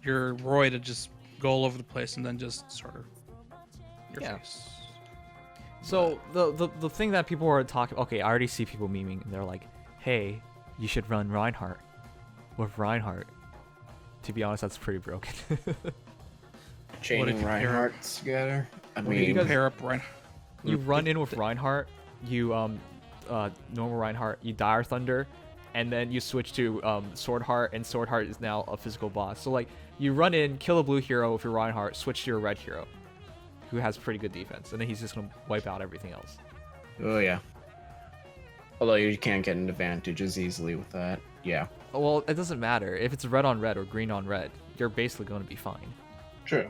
Roy to just go all over the place and then just starter. Your Yeah. face. So the thing that people are talking, okay, I already see people memeing, and they're like, "Hey, you should run Reinhardt with Reinhardt." To be honest, that's pretty broken. Chaining you pair- Reinhardt's together. I What if you mean, pair up right? You run in with Reinhardt, you normal Reinhardt, you Dire Thunder, and then you switch to Swordheart, and Swordheart is now a physical boss. So like you run in, kill a blue hero with your Reinhardt, switch to your red hero, who has pretty good defense, and then he's just gonna wipe out everything else. oh yeah. Although you can't get an advantage as easily with that. Yeah. Well, it doesn't matter if it's red on red or green on red. You're basically going to be fine. True.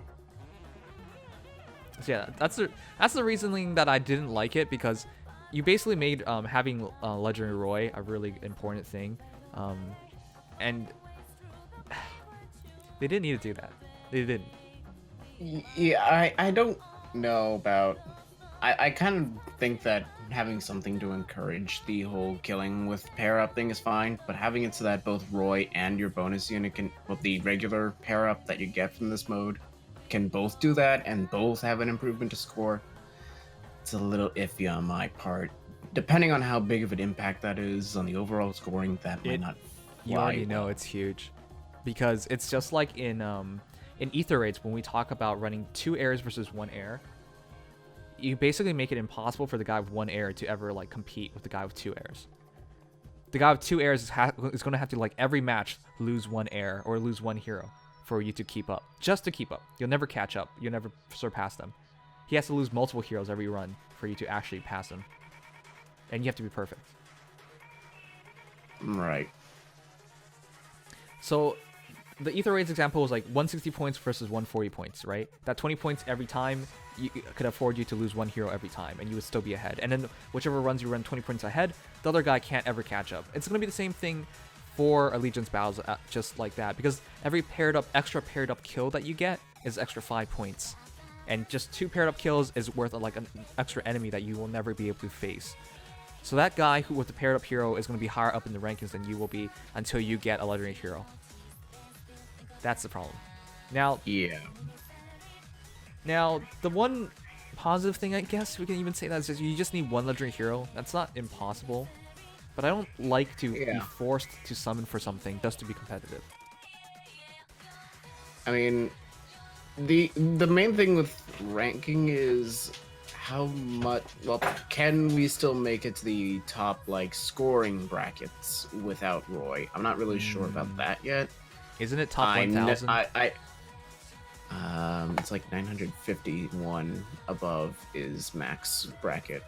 So yeah, that's the reasoning that I didn't like it, because you basically made having Legendary Roy a really important thing, and they didn't need to do that. They didn't. Yeah, I don't know about. I kind of think that having something to encourage the whole killing with pair up thing is fine, but having it so that both Roy and your bonus unit can, well, the regular pair up that you get from this mode, can both do that and both have an improvement to score, it's a little iffy on my part. Depending on how big of an impact that is on the overall scoring, that might not. You already know it's huge, because it's just like in Aether Raids when we talk about running 2 airs versus 1 air. You basically make it impossible for the guy with 1 air to ever like compete with the guy with 2 airs. The guy with 2 airs is going to have to, like, every match lose 1 air or lose 1 hero for you to keep up. Just to keep up. You'll never catch up. You'll never surpass them. He has to lose multiple heroes every run for you to actually pass him. And you have to be perfect. Right. So the Aether Raids example was like 160 points versus 140 points, right? That 20 points every time could afford you to lose 1 hero every time, and you would still be ahead. And then whichever runs you run 20 points ahead, the other guy can't ever catch up. It's going to be the same thing for Allegiance battles, just like that, because every extra paired up kill that you get is extra 5 points. And just 2 paired up kills is worth like an extra enemy that you will never be able to face. So that guy who with the paired up hero is going to be higher up in the rankings than you will be until you get a legendary hero. That's the problem. Now, Yeah. Now, the one positive thing, I guess we can even say that, is just you just need 1 legendary hero. That's not impossible, but I don't like to be forced to summon for something just to be competitive. I mean, the main thing with ranking is how much. Well, can we still make it to the top like scoring brackets without Roy? I'm not really sure about that yet. Isn't it top 1,000? It's like 951 above is max bracket.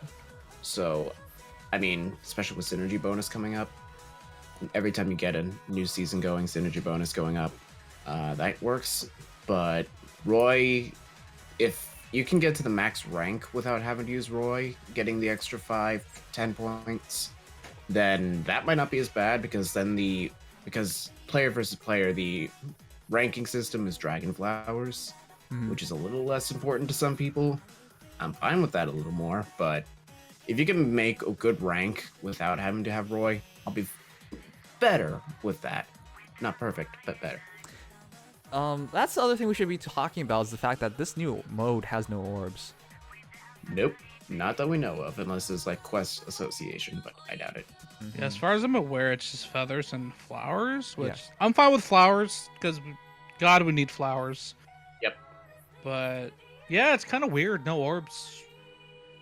So, I mean, especially with synergy bonus coming up, every time you get a new season going, synergy bonus going up, that works. But Roy, if you can get to the max rank without having to use Roy, getting the extra 5-10 points, then that might not be as bad, because then because player versus player, the ranking system is Dragon Flowers, which is a little less important to some people. I'm fine with that a little more, but if you can make a good rank without having to have Roy, I'll be better with that. Not perfect, but better. That's the other thing we should be talking about, is the fact that this new mode has no orbs. Nope, not that we know of, unless it's like Quest Association, but I doubt it. Yeah, as far as I'm aware, it's just feathers and flowers, which Yeah. I'm fine with flowers, because God, we need flowers. Yep. But yeah, it's kind of weird. No orbs.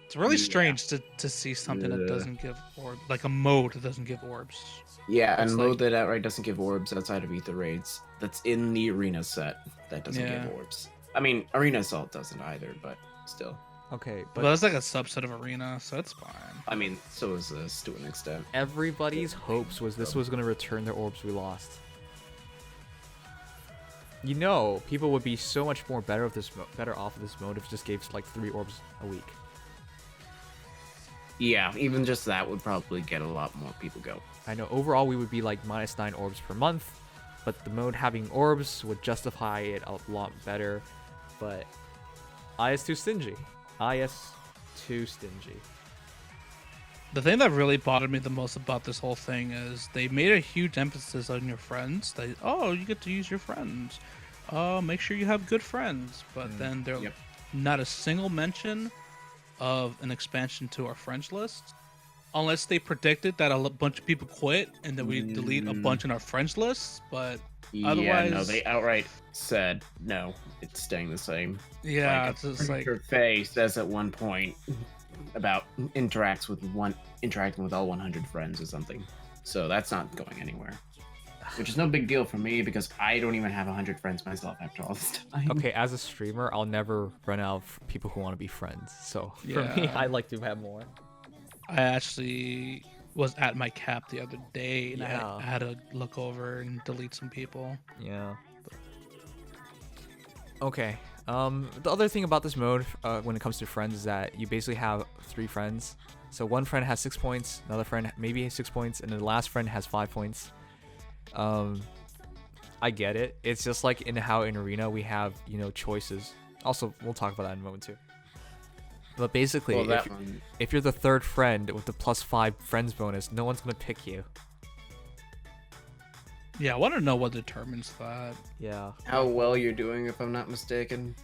It's really strange to see something that doesn't give orbs, like a mode that doesn't give orbs. Yeah, It's and like- mode that outright doesn't give orbs outside of Aether Raids. That's in the arena set that doesn't Yeah. give orbs. I mean, Arena Assault doesn't either, but still. Okay, But but that's like a subset of arena, so it's fine. I mean, so is this to an extent. everybody's hopes was this was going to return their orbs we lost. You know, people would be so much more better off with this mode if it just gave like 3 orbs a week. Yeah, even just that would probably get a lot more people go. I know overall we would be like -9 orbs per month, but the mode having orbs would justify it a lot better. But IS too stingy. IS too stingy. The thing that really bothered me the most about this whole thing is they made a huge emphasis on your friends. You get to use your friends. Make sure you have good friends. But then they're Yep. not a single mention of an expansion to our friends list, unless they predicted that bunch of people quit and then we delete a bunch in our friends list. But Yeah, otherwise, no, they outright said no, it's staying the same. yeah, Like, it's just like Feh says at one point about interacting with all 100 friends or something. So that's not going anywhere. Which is no big deal for me because I don't even have 100 friends myself after all this time. Okay, as a streamer, I'll never run out of people who want to be friends. So for me, Yeah. I like to have more. I actually was at my cap the other day and Yeah. I had to look over and delete some people. Yeah. Okay. The other thing about this mode, when it comes to friends, is that you basically have 3 friends. So one friend has 6 points, another friend maybe has 6 points, and then the last friend has 5 points. I get it. It's just like in how in Arena we have, choices. Also, we'll talk about that in a moment too. But basically, Well, if you're the 3rd friend with the +5 friends bonus, no one's gonna pick you. Yeah, I want to know what determines that. Yeah. how well you're doing, if I'm not mistaken.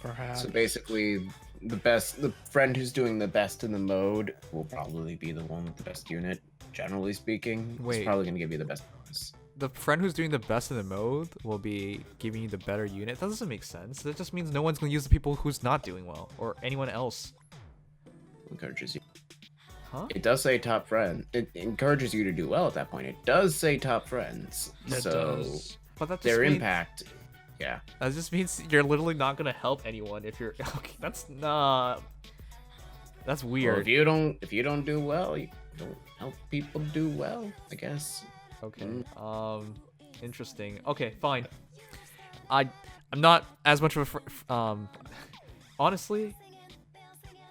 Perhaps. So basically, the friend who's doing the best in the mode will probably be the one with the best unit. Generally speaking, Wait. it's probably gonna give you the best bonus. The friend who's doing the best in the mode will be giving you the better unit. That doesn't make sense. That just means no one's gonna use the people who's not doing well, or anyone else. Encourages you. Huh? It does say top friend. It encourages you to do well at that point. It does say top friends. It so does. But that just their means, impact, yeah. That just means you're literally not gonna help anyone if you're. Okay, that's not. That's Well, weird. if you don't do well, you don't help people do well, I guess. Okay. Interesting. Okay, fine. I'm not as much of a honestly,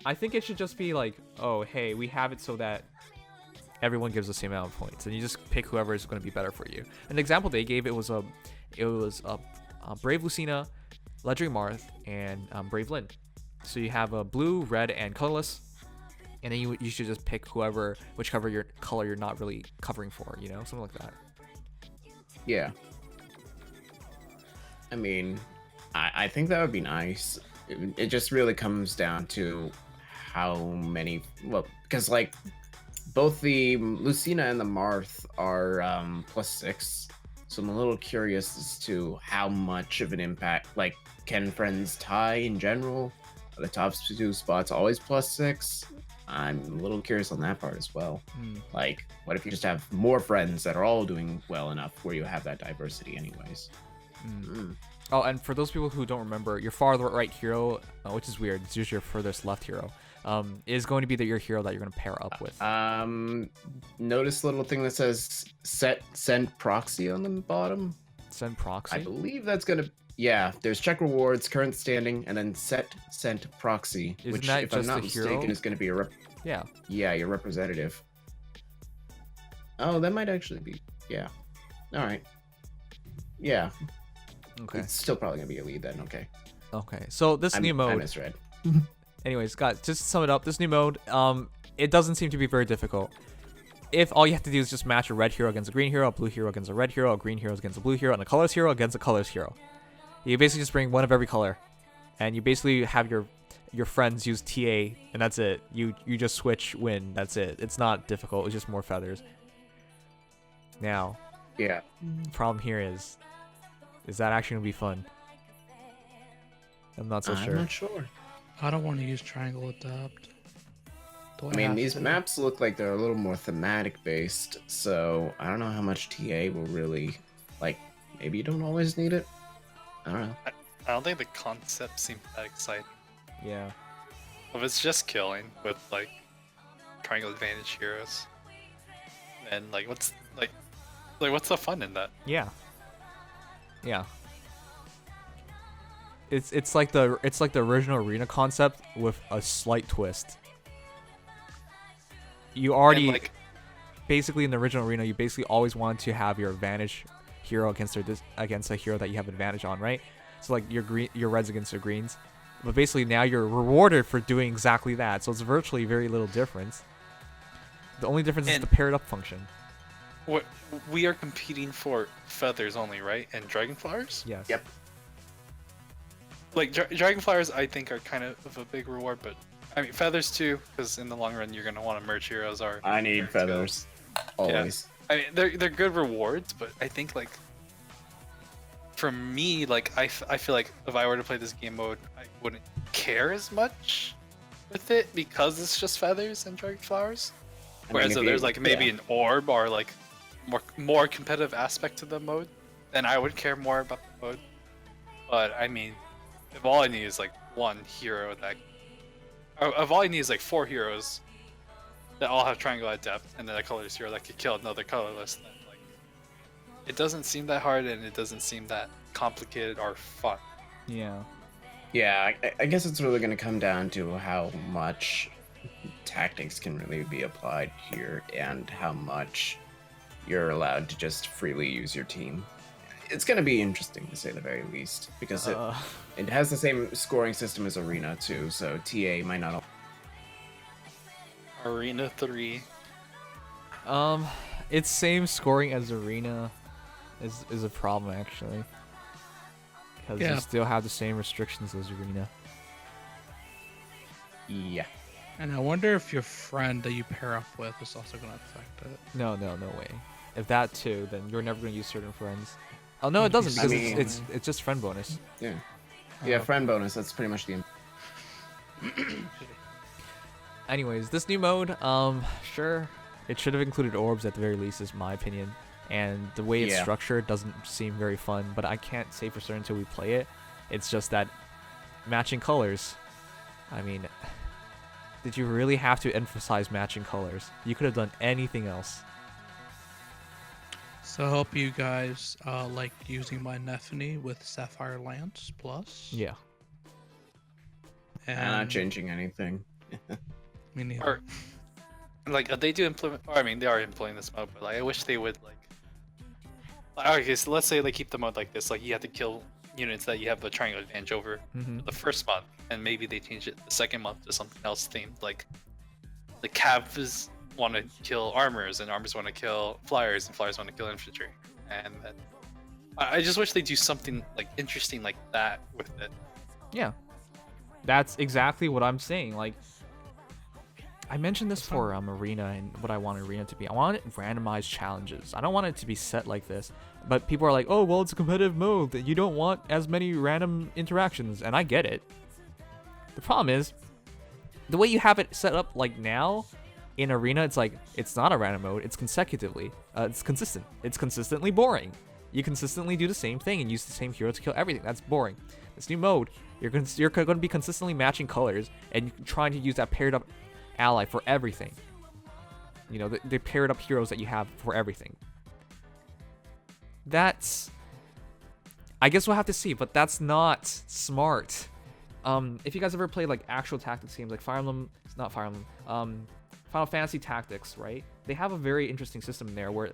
I think it should just be like, oh, hey, we have it so that everyone gives the same amount of points, and you just pick whoever is going to be better for you. An example they gave, it was Brave Lucina, Legendary Marth, and Brave Lyn. So you have a blue, red, and colorless, and then you should just pick whichever your color you're not really covering for, something like that. Yeah. I mean, I think that would be nice. It just really comes down to how many. Well, because like both the Lucina and the Marth are +6, so I'm a little curious as to how much of an impact. Like, can friends tie in general? Are the top 2 spots always +6? I'm a little curious on that part as well. Like, what if you just have more friends that are all doing well enough where you have that diversity anyways? Oh, and for those people who don't remember, your far right hero, which is weird, it's usually your furthest left hero, is going to be your hero that you're going to pair up with. Notice the little thing that says send proxy on the bottom. Send proxy? I believe that's gonna. Yeah, there's check rewards, current standing, and then sent proxy, Isn't which, that if I'm just not the mistaken, hero? is going to be your Yeah. your representative. Oh, that might actually be. Yeah. All right. Yeah. Okay. It's still probably gonna be a lead then. Okay. Okay. So this new I mode. misread. Anyways, guys, just to sum it up, this new mode, it doesn't seem to be very difficult. If all you have to do is just match a red hero against a green hero, a blue hero against a red hero, a green hero against a blue hero, and a colorless hero against a colorless hero. You basically just bring one of every color, and you basically have your friends use TA, and that's it. You just switch, win. That's it. It's not difficult. It's just more feathers. Now, Yeah. problem here is that actually gonna be fun? I'm not so I'm sure. not sure. I don't want to use triangle adapt. Do I mean, have these to? maps look like they're a little more thematic based, so I don't know how much TA will really like. Maybe you don't always need it. I don't know. I don't think the concept seems that exciting. Yeah. If it's just killing with like triangle advantage heroes, then like what's the fun in that? Yeah. Yeah. It's like the original arena concept with a slight twist. You already And, like, basically in the original arena, you basically always want to have your advantage hero against a hero that you have advantage on, right? So like your reds against your greens. But basically now you're rewarded for doing exactly that. So it's virtually very little difference. The only difference is And- the paired up function. what we are competing for feathers only, right? And dragonflowers? Yes. Yep. like dragonflowers, I think are kind of a big reward, but I mean feathers too, because in the long run you're gonna want to merge heroes. Or I need feathers. Always. I mean they're good rewards, but I think like for me, like I feel like if I were to play this game mode, I wouldn't care as much with it because it's just feathers and dragonflowers. Whereas if there's like maybe an orb or like more competitive aspect to the mode, then I would care more about the mode. But I mean, if all I need is like one hero if all I need is like 4 heroes that all have triangle at depth, and then a colorless hero that could kill another colorless, then like it doesn't seem that hard and it doesn't seem that complicated or fun. Yeah. Yeah, I guess it's really going to come down to how much tactics can really be applied here and how much you're allowed to just freely use your team. It's going to be interesting to say the very least, because it has the same scoring system as Arena too, so TA might not... Arena 3. Its same scoring as Arena is a problem actually. Because you still have the same restrictions as Arena. Yeah. And I wonder if your friend that you pair up with is also going to affect it. No way. If that too, then you're never going to use certain friends. Oh no, it doesn't, because it's just friend bonus. Yeah. Yeah, friend bonus, that's pretty much the... Anyways, this new mode, sure, it should have included orbs at the very least, is my opinion. And the way it's structured doesn't seem very fun, but I can't say for certain until we play it. It's just that matching colors. I mean, did you really have to emphasize matching colors? You could have done anything else. So I hope you guys like using my Nephany with Sapphire Lance Plus. Yeah. And I'm not changing anything. me neither. Or like they do implement, or I mean they are implementing this mode, but like I wish they would like okay, so let's say they keep the mode like this, like you have to kill units that you have a triangle advantage over the first month, and maybe they change it the second month to something else themed, like the Cavs want to kill armors, and armors want to kill flyers, and flyers want to kill infantry, and then I just wish they do something like interesting like that with it. Yeah. That's exactly what I'm saying. Like, I mentioned this for Arena and what I want Arena to be. I want randomized challenges. I don't want it to be set like this. But people are like, oh, well, it's a competitive mode. That you don't want as many random interactions. And I get it. The problem is, the way you have it set up like now, in Arena, it's like, it's not a random mode. It's consecutively. It's consistent. It's consistently boring. You consistently do the same thing and use the same hero to kill everything. That's boring. This new mode, you're going to be consistently matching colors and trying to use that paired up ally for everything. You know, the paired up heroes that you have for everything. That's... I guess we'll have to see, but that's not smart. If you guys ever played like actual tactics games like Fire Emblem, it's not Fire Emblem, Final Fantasy Tactics, right? They have a very interesting system there where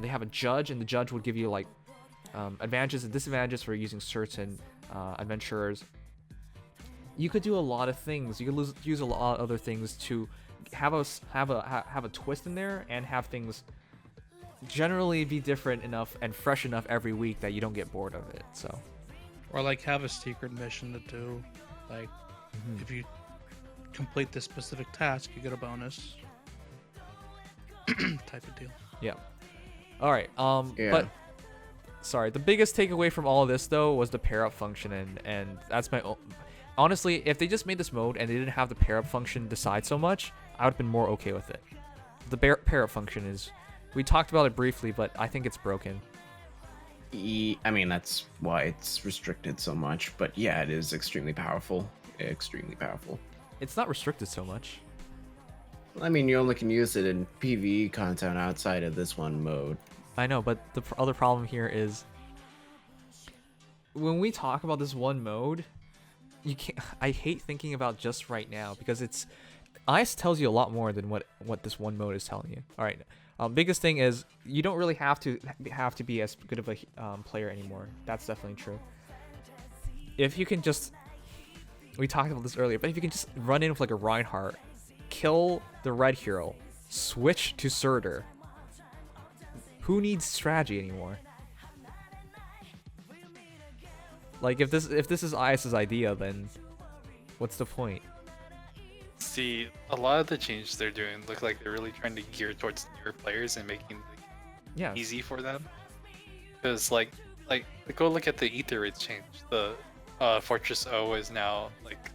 they have a judge, and the judge would give you like advantages and disadvantages for using certain adventurers. You could do a lot of things. You could use a lot of other things to have a twist in there and have things generally be different enough and fresh enough every week that you don't get bored of it. So, or like have a secret mission to do, like if you complete this specific task, you get a bonus type of deal. Yeah. All right. But sorry, the biggest takeaway from all of this though was the pair up function, and that's my honestly, if they just made this mode and they didn't have the pair up function decide so much, I would have been more okay with it. The pair up function is, we talked about it briefly, but I think it's broken. I mean, that's why it's restricted so much, but yeah, it is extremely powerful. Extremely powerful. It's not restricted so much. I mean, you only can use it in PvE content outside of this one mode. I know, but the other problem here is when we talk about this one mode, you can't. I hate thinking about just right now because it's ICE tells you a lot more than what this one mode is telling you. All right, biggest thing is you don't really have to be as good of a player anymore. That's definitely true. If you can just, we talked about this earlier, but if you can just run in with like a Reinhardt, kill the red hero, switch to Surtur. Who needs strategy anymore? Like if this is IS's idea, then what's the point? See, a lot of the changes they're doing look like they're really trying to gear towards newer players and making it Yeah. easy for them. Because like go look at the Aether rates change. The Fortress O is now like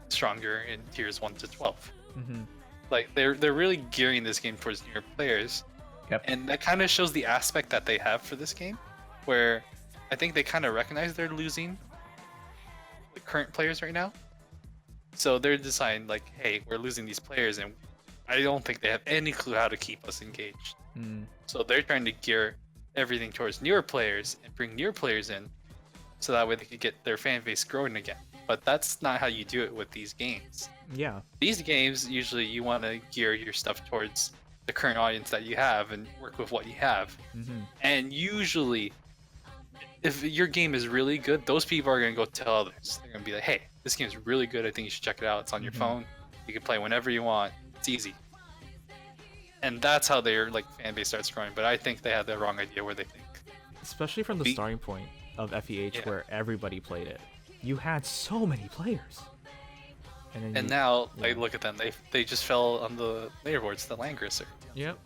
stronger in tiers 1 to 12. Mm-hmm. Like they're really gearing this game towards newer players. Yep. And that kind of shows the aspect that they have for this game, where I think they kind of recognize they're losing the current players right now. So they're deciding like, hey, we're losing these players, and I don't think they have any clue how to keep us engaged. Mm. So they're trying to gear everything towards newer players and bring newer players in, so that way they could get their fan base growing again. But that's not how you do it with these games. Yeah. These games, usually you want to gear your stuff towards the current audience that you have and work with what you have. Mm-hmm. And usually, if your game is really good, those people are going to go tell others. They're going to be like, hey, this game is really good. I think you should check it out. It's on your phone. You can play whenever you want. It's easy. And that's how their like fan base starts growing. But I think they had the wrong idea where they think. Especially from the starting point of FEH, Yeah. where everybody played it. You had so many players. And now, like, look at them. They just fell on the leaderboards, the Langrisser. Yep.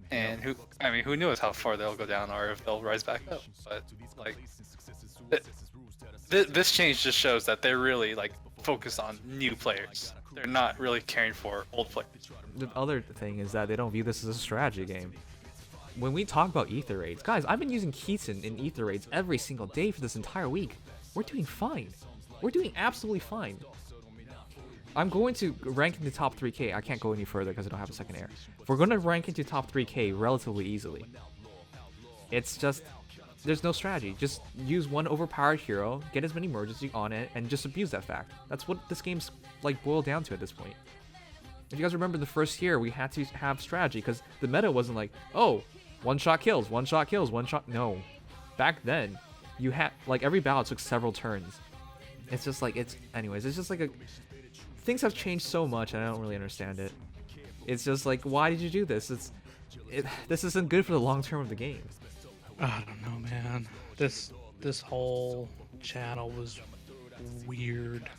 And who knows how far they'll go down or if they'll rise back up. But like, this change just shows that they're really like focused on new players. They're not really caring for old players. The other thing is that they don't view this as a strategy game. When we talk about Aether raids, guys, I've been using Keaton in Aether raids every single day for this entire week. We're doing fine. We're doing absolutely fine. I'm going to rank into top 3K. I can't go any further because I don't have a second air. We're going to rank into top 3K relatively easily. It's just, there's no strategy. Just use one overpowered hero, get as many merges on it, and just abuse that fact. That's what this game's like boiled down to at this point. If you guys remember the first year, we had to have strategy because the meta wasn't like, oh, one-shot kills, one-shot kills, one-shot. No. Back then, you had, like, every battle took several turns. It's just like, anyways, it's just like a, things have changed so much and I don't really understand it. It's just like, why did you do this? This isn't good for the long term of the game. I don't know, man. This whole channel was weird.